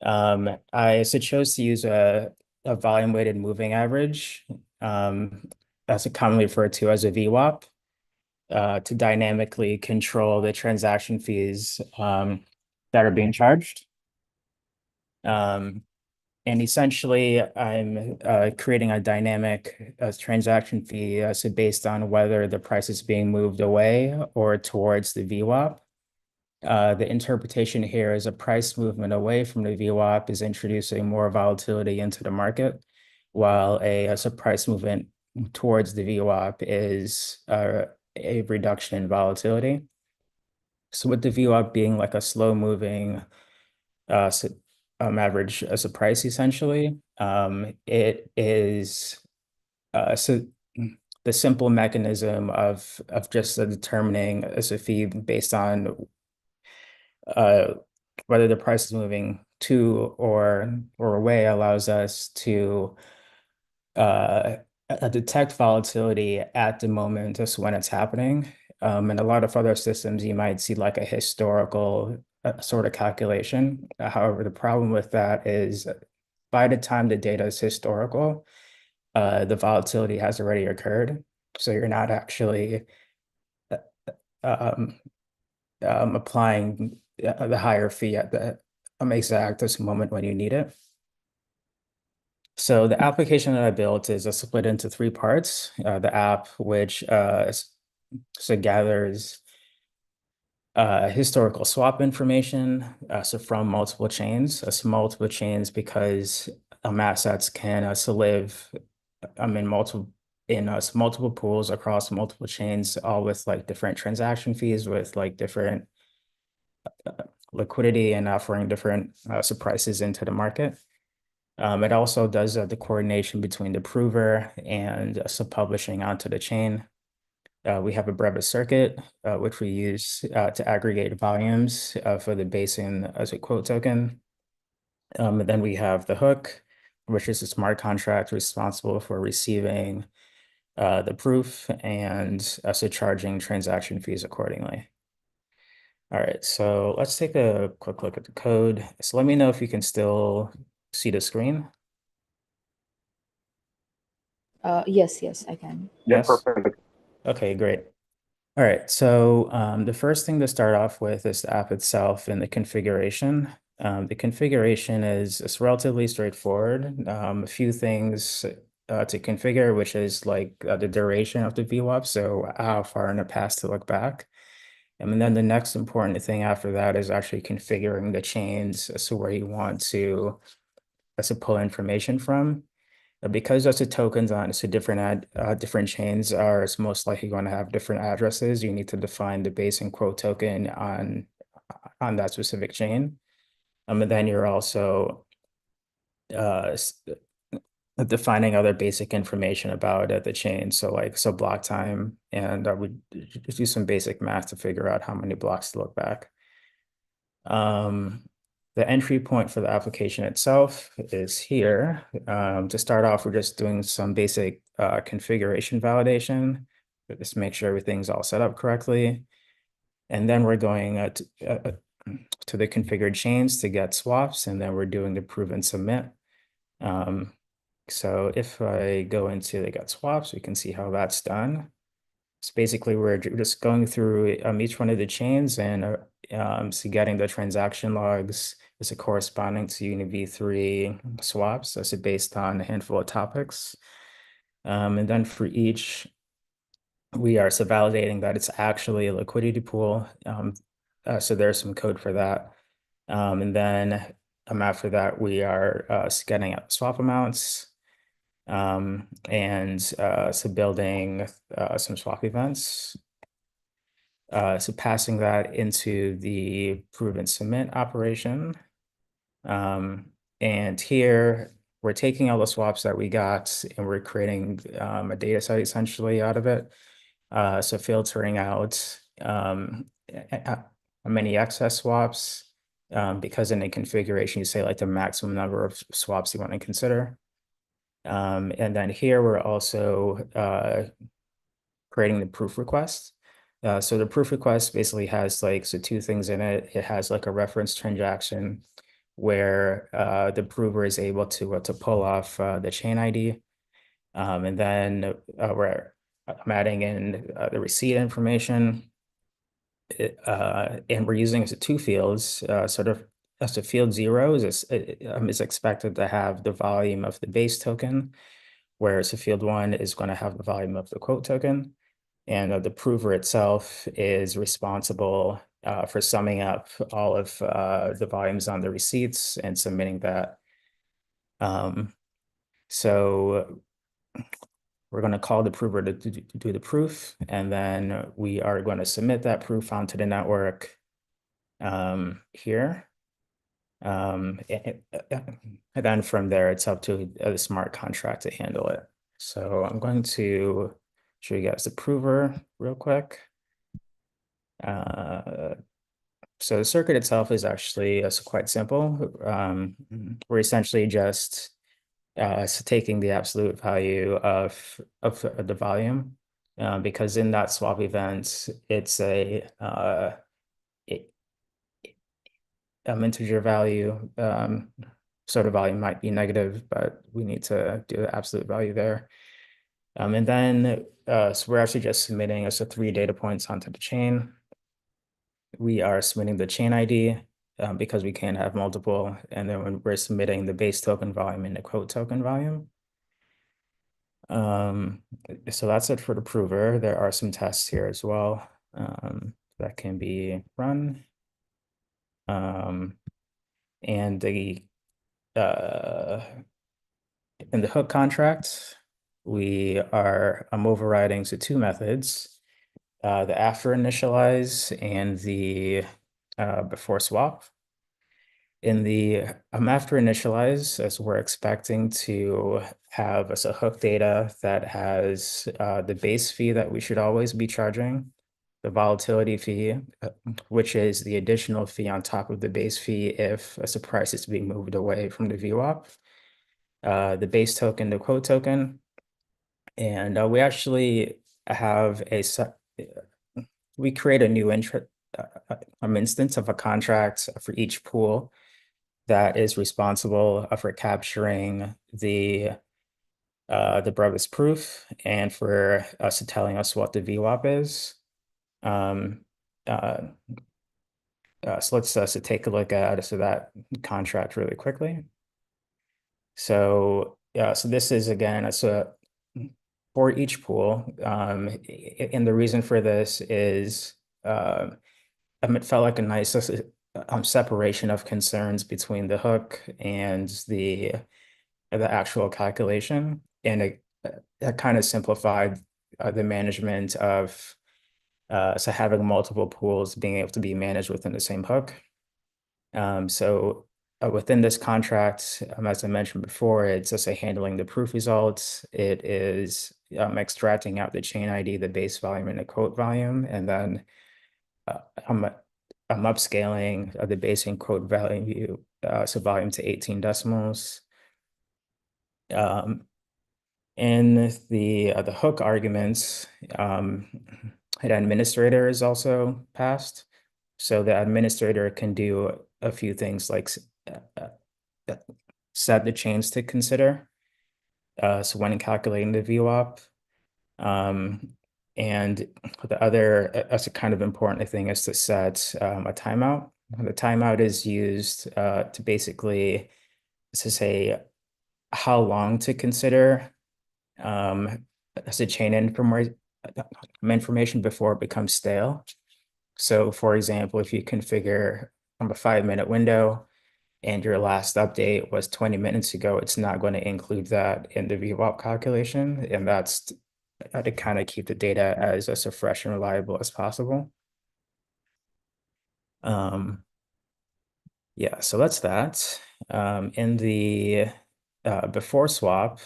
I chose to use a volume weighted moving average, that's commonly referred to as a VWAP, to dynamically control the transaction fees that are being charged. And essentially, I'm creating a dynamic transaction fee so based on whether the price is being moved away or towards the VWAP. The interpretation here is a price movement away from the VWAP is introducing more volatility into the market, while a price movement towards the VWAP is a reduction in volatility. So with the VWAP being like a slow moving average as a price, essentially, it is so the simple mechanism of just determining as a fee based on whether the price is moving to or away allows us to detect volatility at the moment as when it's happening. And a lot of other systems, you might see like a historical sort of calculation. However, the problem with that is by the time the data is historical, the volatility has already occurred. So you're not actually applying the higher fee at the exact this moment when you need it. So the application that I built is split into three parts. The app, which gathers historical swap information, so from multiple chains, because assets can live in in multiple pools across multiple chains, all with like different transaction fees, with like different liquidity and offering different prices into the market. It also does the coordination between the prover and sub-publishing onto the chain. We have a Brevis circuit, which we use to aggregate volumes for the basin as a quote token. And then we have the hook, which is a smart contract responsible for receiving the proof and also charging transaction fees accordingly. All right, so let's take a quick look at the code. So let me know if you can still see the screen. Yes, I can. Yeah, Yes? perfect. Okay, great. All right, so the first thing to start off with is the app itself and the configuration. The configuration is relatively straightforward. A few things to configure, which is like the duration of the VWAP, so how far in the past to look back. And then the next important thing after that is actually configuring the chains as to where you want to pull information from. Because those are tokens on so different chains are most likely going to have different addresses, you need to define the base and quote token on that specific chain. And then you're also defining other basic information about the chain. So like block time, and I would just do some basic math to figure out how many blocks to look back. The entry point for the application itself is here. To start off, we're just doing some basic configuration validation, just make sure everything's all set up correctly. And then we're going to the configured chains to get swaps, and then we're doing the prove and submit. So if I go into the get swaps, we can see how that's done. So basically, we're just going through each one of the chains and so getting the transaction logs is corresponding to UniV3 swaps. That's based on a handful of topics. And then for each, we are validating that it's actually a liquidity pool. So there's some code for that. And then after that, we are getting out swap amounts. So building some swap events. So passing that into the prove and submit operation. And here we're taking all the swaps that we got and we're creating a data set essentially out of it. So filtering out many excess swaps because in the configuration you say like the maximum number of swaps you want to consider. And then here we're also creating the proof request. So the proof request basically has like two things in it. It has like a reference transaction where the prover is able to pull off the chain ID. And then I'm adding in the receipt information. And we're using it as two fields, sort of as the field 0 is expected to have the volume of the base token, whereas the field 1 is going to have the volume of the quote token. And the prover itself is responsible for summing up all of the volumes on the receipts and submitting that. So we're going to call the prover to do the proof, and then we are going to submit that proof onto the network here. And then from there, it's up to the smart contract to handle it. So I'm going to show you guys the prover real quick. So the circuit itself is actually quite simple. We're essentially just taking the absolute value of the volume because in that swap event, it's a integer value. So the volume might be negative, but we need to do the absolute value there. And then so we're actually just submitting 3 data points onto the chain. We are submitting the chain ID because we can't have multiple. And then when we're submitting the base token volume and the quote token volume. So that's it for the prover. There are some tests here as well that can be run. And in the hook contract, I'm overriding two methods, the after initialize and the before swap. In the after initialize, as we're expecting to have a hook data that has the base fee that we should always be charging, the volatility fee, which is the additional fee on top of the base fee if a price is being moved away from the VWAP, the base token, the quote token, and we actually have we create a new instance of a contract for each pool that is responsible for capturing the Brevis proof and for us telling us what the VWAP is. So let's take a look at that contract really quickly. So so this is again for each pool, and the reason for this is it felt like a nice separation of concerns between the hook and the actual calculation, and it kind of simplified the management of so having multiple pools being able to be managed within the same hook. So within this contract, as I mentioned before, it's just handling the proof results. It is extracting out the chain ID, the base volume, and the quote volume, and then I'm upscaling the base and quote value, so volume to 18 decimals. In the hook arguments, an administrator is also passed. So the administrator can do a few things like set the chains to consider. So when calculating the VWAP, and the other a kind of important thing is to set a timeout. The timeout is used to basically to say how long to consider as a chain information before it becomes stale. So for example, if you configure a 5-minute window and your last update was 20 minutes ago, it's not going to include that in the VWAP calculation. And that's to kind of keep the data as fresh and reliable as possible. Yeah, so that's that. In the before swap,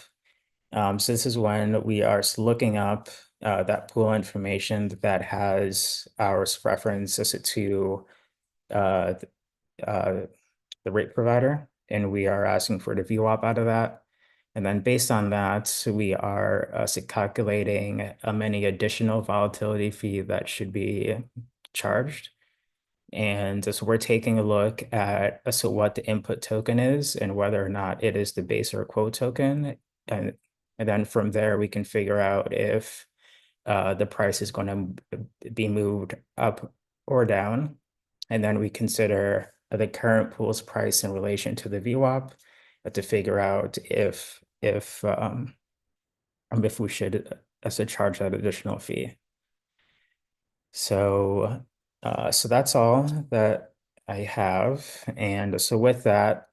so this is when we are looking up that pool information that has our reference to the rate provider, and we are asking for the VWAP out of that. And then based on that, we are calculating any additional volatility fee that should be charged. And so we're taking a look at what the input token is and whether or not it is the base or quote token. And then from there, we can figure out if the price is going to be moved up or down. And then we consider the current pool's price in relation to the VWAP to figure out if we should charge that additional fee. So so that's all that I have. And so with that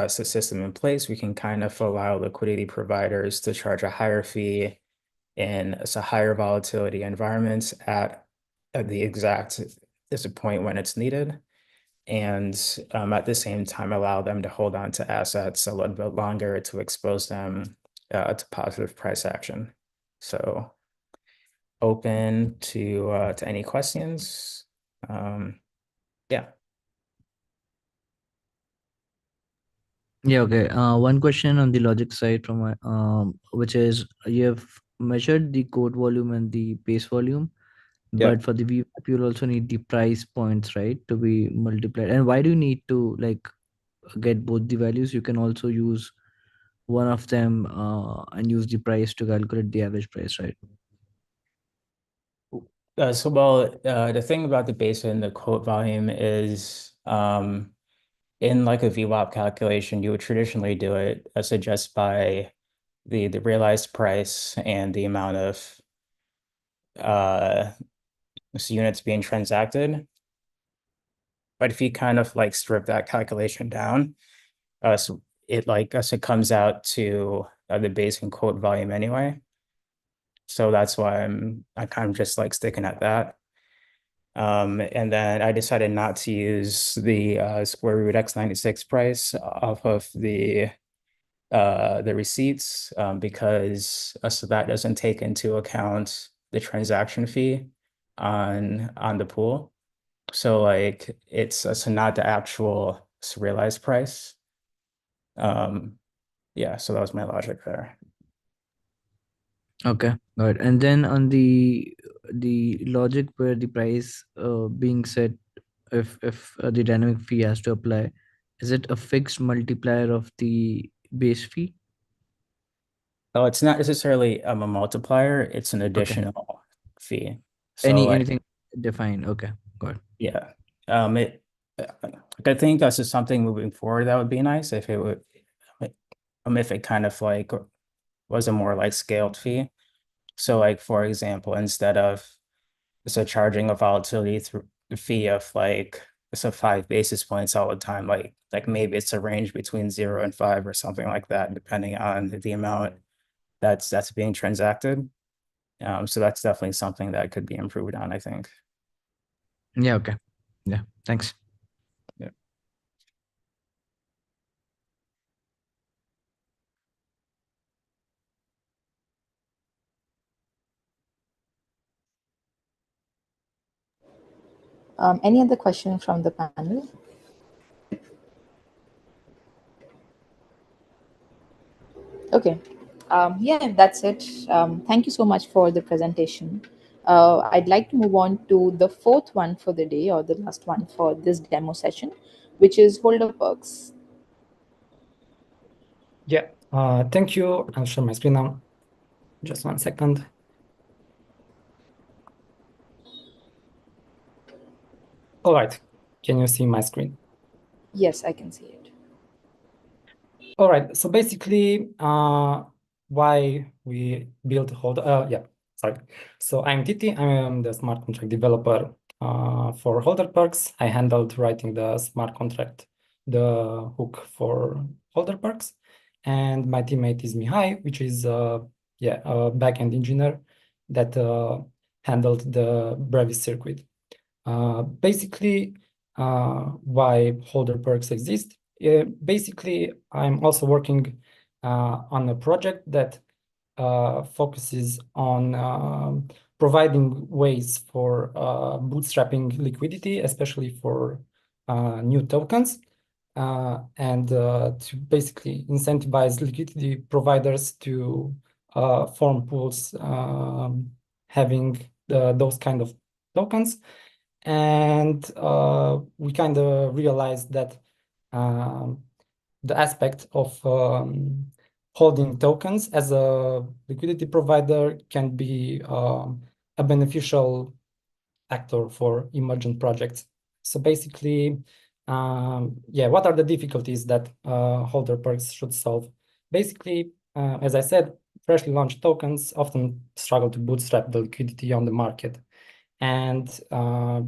system in place, we can kind of allow liquidity providers to charge a higher fee in higher volatility environments at the exact point when it's needed. And at the same time, allow them to hold on to assets a little bit longer to expose them to positive price action. So open to any questions. Yeah. Yeah, okay. One question on the logic side from my, which is you have measured the code volume and the base volume, Yeah. but for the VWAP, you'll also need the price points, right, to be multiplied. And why do you need to like get both the values? You can also use one of them and use the price to calculate the average price, right? So well, the thing about the base and the quote volume is in like a VWAP calculation, you would traditionally do it just by the realized price and the amount of units being transacted. But if you kind of like strip that calculation down, so it comes out to the base and quote volume anyway. So that's why I kind of just like sticking at that. And then I decided not to use the square root x96 price off of the receipts because so that doesn't take into account the transaction fee on the pool. So like it's so not the actual realized price. Yeah, so that was my logic there. Okay, got it. And then on the logic where the price being set, if the dynamic fee has to apply, is it a fixed multiplier of the base fee? Oh, it's not necessarily a multiplier, it's an Okay. additional fee. So like, Anything defined? Okay, got it. yeah. I think this is something moving forward that would be nice if it would if it kind of like was a more like scaled fee. So like for example, instead of so charging a volatility through the fee of like so 5 basis points all the time, like maybe it's a range between 0 and 5 or something like that, depending on the amount that's being transacted. So that's definitely something that could be improved on, I think. Yeah, okay. Yeah, thanks. Yeah. Any other question from the panel? Okay. Yeah, that's it. Thank you so much for the presentation. I'd like to move on to the fourth one for the day, or the last one for this demo session, which is holder perks. Yeah, thank you. I'll share my screen now. Just 1 second. All right, can you see my screen? Yes, I can see it. All right, so basically, why we built holder, yeah, sorry. So I'm Titi, I'm the smart contract developer for holder perks. I handled writing the smart contract, the hook for holder perks. And my teammate is Mihai, which is a backend engineer that handled the Brevis circuit. Basically, why holder perks exist. Basically, I'm also working on a project that focuses on providing ways for bootstrapping liquidity, especially for new tokens, and to basically incentivize liquidity providers to form pools having those kind of tokens. And we kind of realized that the aspect of holding tokens as a liquidity provider can be a beneficial actor for emergent projects. So basically, what are the difficulties that holder perks should solve? Basically, as I said, freshly launched tokens often struggle to bootstrap the liquidity on the market. And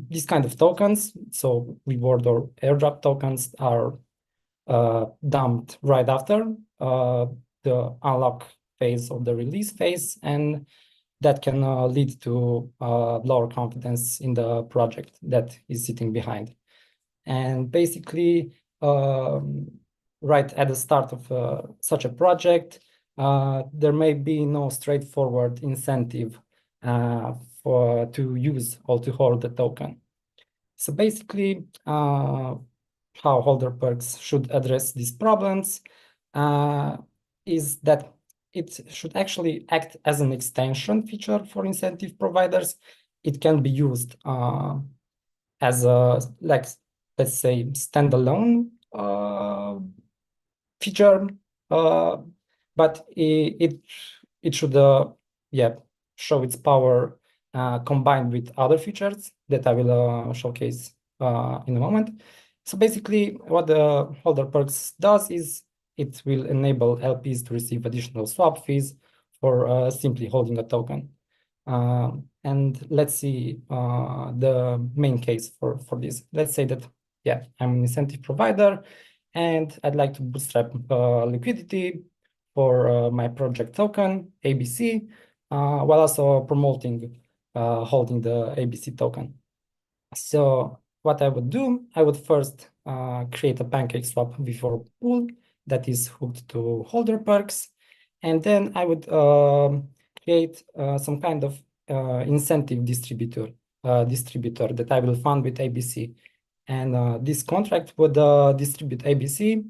these kind of tokens, so reward or airdrop tokens, are dumped right after the unlock phase or the release phase, and that can lead to lower confidence in the project that is sitting behind. And basically, right at the start of such a project, there may be no straightforward incentive to use or to hold the token. So basically, how holder perks should address these problems is that it should actually act as an extension feature for incentive providers. It can be used as a, like, let's say, standalone feature, but it should show its power combined with other features that I will showcase in a moment. So basically, what the holder perks does is it will enable LPs to receive additional swap fees for simply holding a token. And let's see the main case for this. Let's say that, I'm an incentive provider and I'd like to bootstrap liquidity for my project token, ABC. while also promoting holding the ABC token. So what I would do, I would first create a PancakeSwap v4 pool that is hooked to holder perks, and then I would create some kind of incentive distributor that I will fund with ABC. And this contract would distribute ABC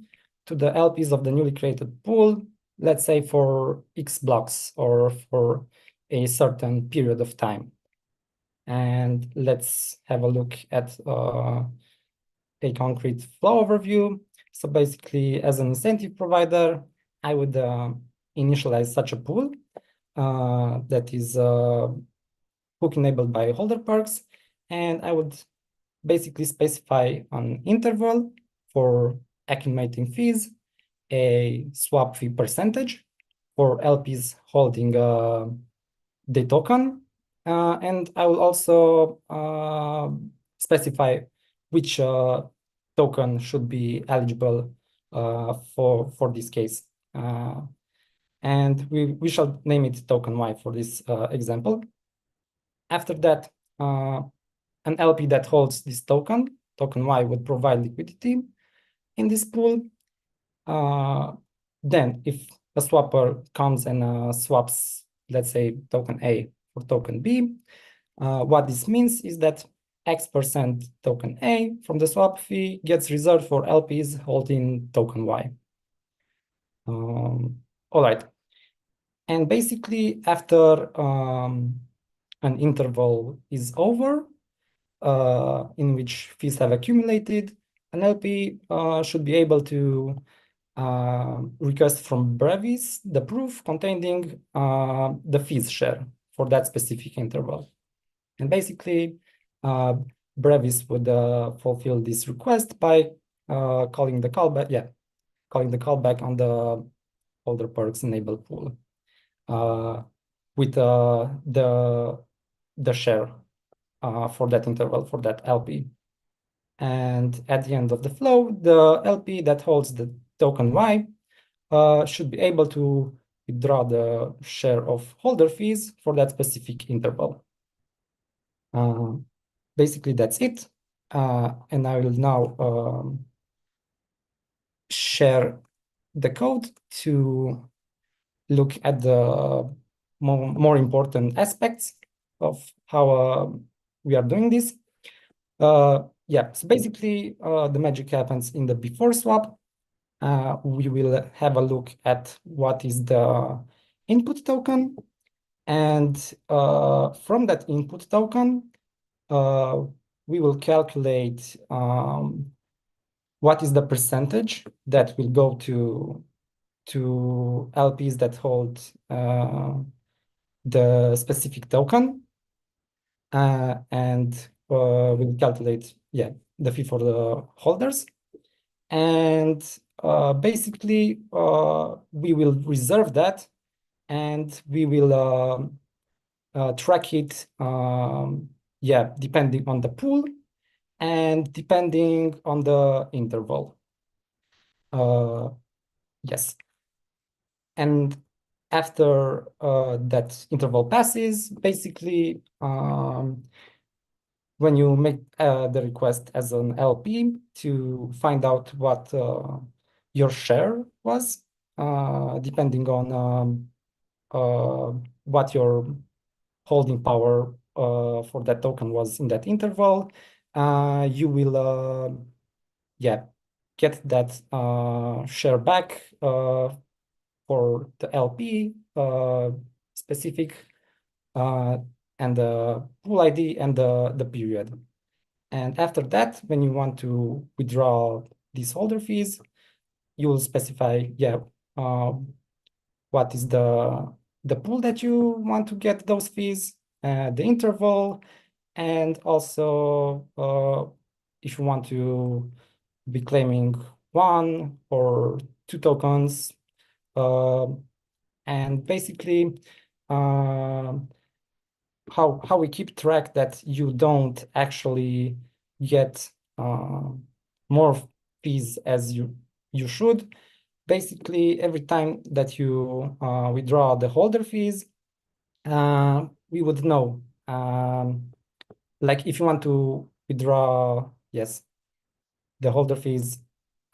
to the LPs of the newly created pool, let's say for X blocks or for a certain period of time. And let's have a look at a concrete flow overview. So basically, as an incentive provider, I would initialize such a pool that is hook enabled by holder perks, and I would basically specify an interval for accumulating fees, a swap fee percentage for LPs holding the token, and I will also specify which token should be eligible for this case. And we shall name it token Y for this example. After that, an LP that holds this token Y, would provide liquidity in this pool. Then if a swapper comes and swaps, let's say, token A for token B, what this means is that X% token A from the swap fee gets reserved for LPs holding token Y. All right. And basically, after an interval is over, in which fees have accumulated, an LP should be able to request from Brevis the proof containing the fees share for that specific interval. And basically, Brevis would fulfill this request by calling the callback, calling the callback on the holder perks enabled pool with the share for that interval, for that LP. And at the end of the flow, the LP that holds the token Y should be able to withdraw the share of holder fees for that specific interval. Basically, that's it. And I will now share the code to look at the more important aspects of how we are doing this. Yeah, so basically the magic happens in the before swap. We will have a look at what is the input token. And from that input token, we will calculate what is the percentage that will go to LPs that hold the specific token. And we'll calculate, the fee for the holders. And basically, we will reserve that, and we will track it, depending on the pool and depending on the interval. Yes. And after that interval passes, basically, when you make the request as an LP to find out what your share was, depending on what your holding power for that token was in that interval, you will get that share back for the LP specific and the pool ID and the period. And after that, when you want to withdraw these holder fees, you will specify, what is the pool that you want to get those fees, the interval, and also if you want to be claiming 1 or 2 tokens. And basically, how we keep track that you don't actually get more fees as you should. Basically, every time that you withdraw the holder fees, we would know. Like if you want to withdraw, yes, the holder fees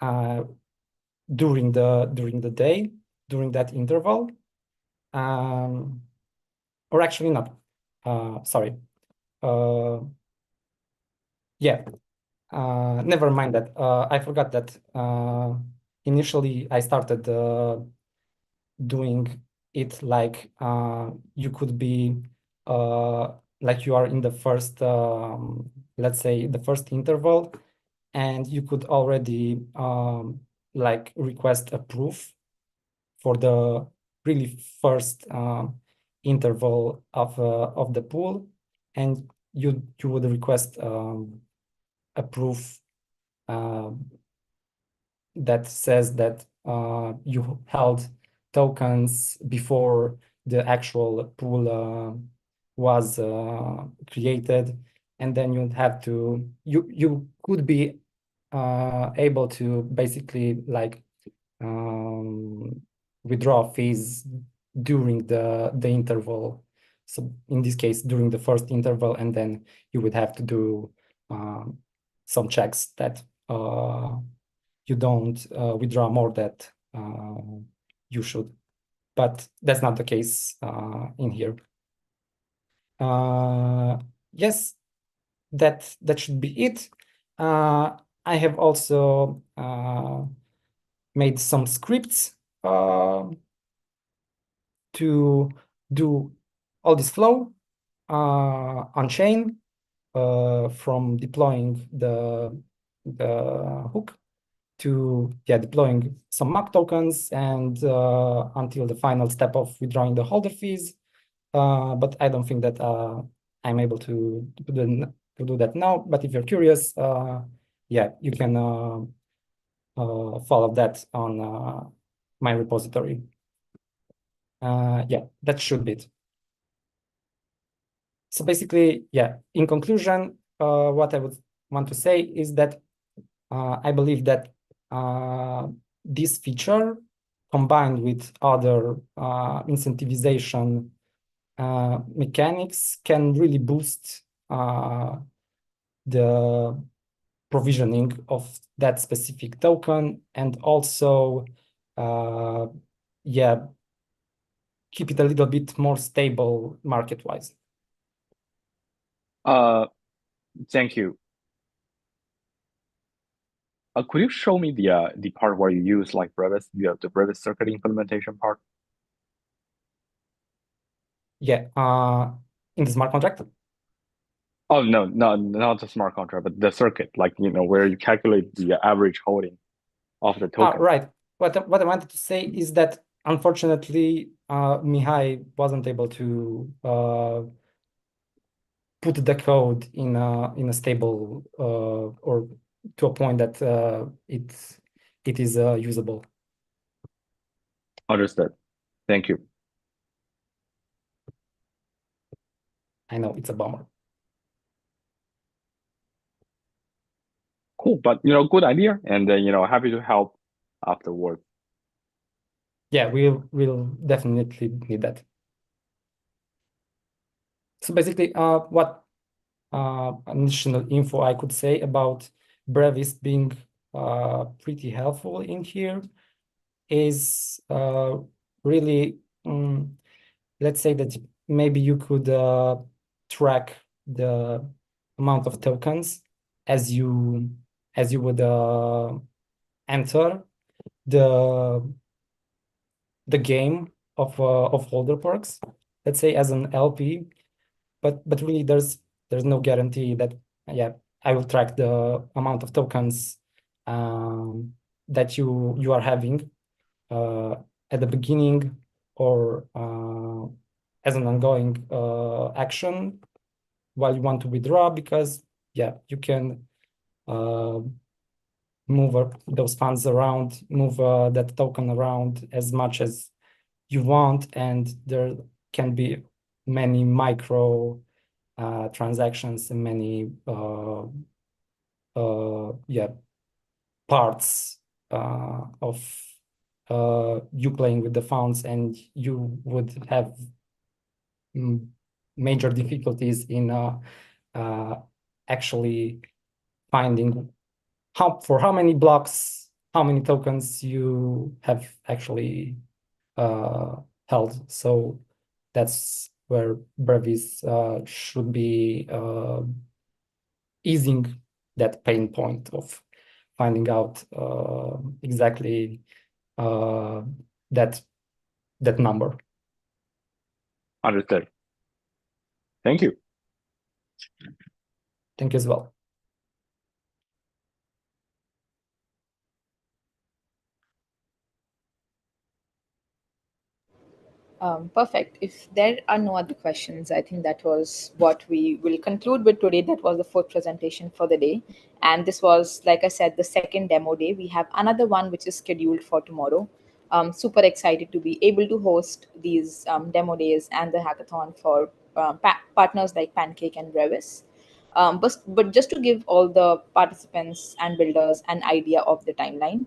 during the day, during that interval, or actually not. Sorry. Yeah. Never mind that. I forgot that initially I started doing it like you could be like you are in the first, let's say the first interval, and you could already like request a proof for the really first interval of the pool, and you would request a proof that says that you held tokens before the actual pool was created, and then you'd have to you could be able to basically like withdraw fees during the interval. So in this case, during the first interval, and then you would have to do some checks that you don't withdraw more that you should. But that's not the case in here. Yes, that should be it. I have also made some scripts to do all this flow on chain from deploying the hook to deploying some MAC tokens and until the final step of withdrawing the holder fees. But I don't think that I'm able to do that now. But if you're curious, you can follow that on my repository. That should be it. So basically, in conclusion, what I would want to say is that I believe that this feature, combined with other incentivization mechanics, can really boost the provisioning of that specific token, and also keep it a little bit more stable market-wise. Thank you. Could you show me the part where you use like Brevis, the Brevis circuit implementation part? In the smart contract? Oh, no, not the smart contract, but the circuit, like, where you calculate the average holding of the token. Right. What I wanted to say is that unfortunately, Mihai wasn't able to put the code in a stable or to a point that it is usable. Understood. Thank you. I know it's a bummer. Cool, but good idea, and happy to help afterward. Yeah, we'll definitely need that. So basically, what additional info I could say about Brevis being pretty helpful in here is really, let's say that maybe you could track the amount of tokens as you would enter the game of holder perks, let's say as an LP, but really there's no guarantee that I will track the amount of tokens that you are having at the beginning or as an ongoing action while you want to withdraw, because you can move those funds around, move that token around as much as you want, and there can be many micro transactions and many parts of you playing with the funds, and you would have major difficulties in actually finding for how many blocks, how many tokens you have actually held. So that's where Brevis should be easing that pain point of finding out exactly that number. Understood. Thank you. Thank you as well. Perfect. If there are no other questions, I think that was what we will conclude with today. That was the fourth presentation for the day. And this was, like I said, the second demo day. We have another one which is scheduled for tomorrow. Super excited to be able to host these demo days and the hackathon for partners like Pancake and Brevis. But just to give all the participants and builders an idea of the timeline,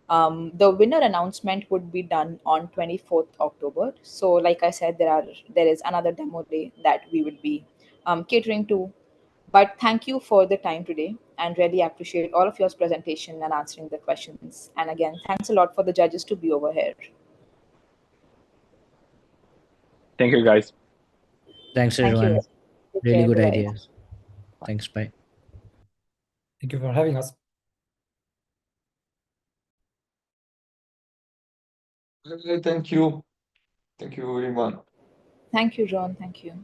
the winner announcement would be done on 24th October. So, like I said, there is another demo day that we will be catering to. But thank you for the time today, and really appreciate all of your presentation and answering the questions. And again, thanks a lot for the judges to be over here. Thank you, guys. Thanks, Thank everyone. you. Take Really care. good Bye-bye. ideas. Thanks. Bye. Thank you for having us. Thank you. Thank you very much. Thank you, John. Thank you.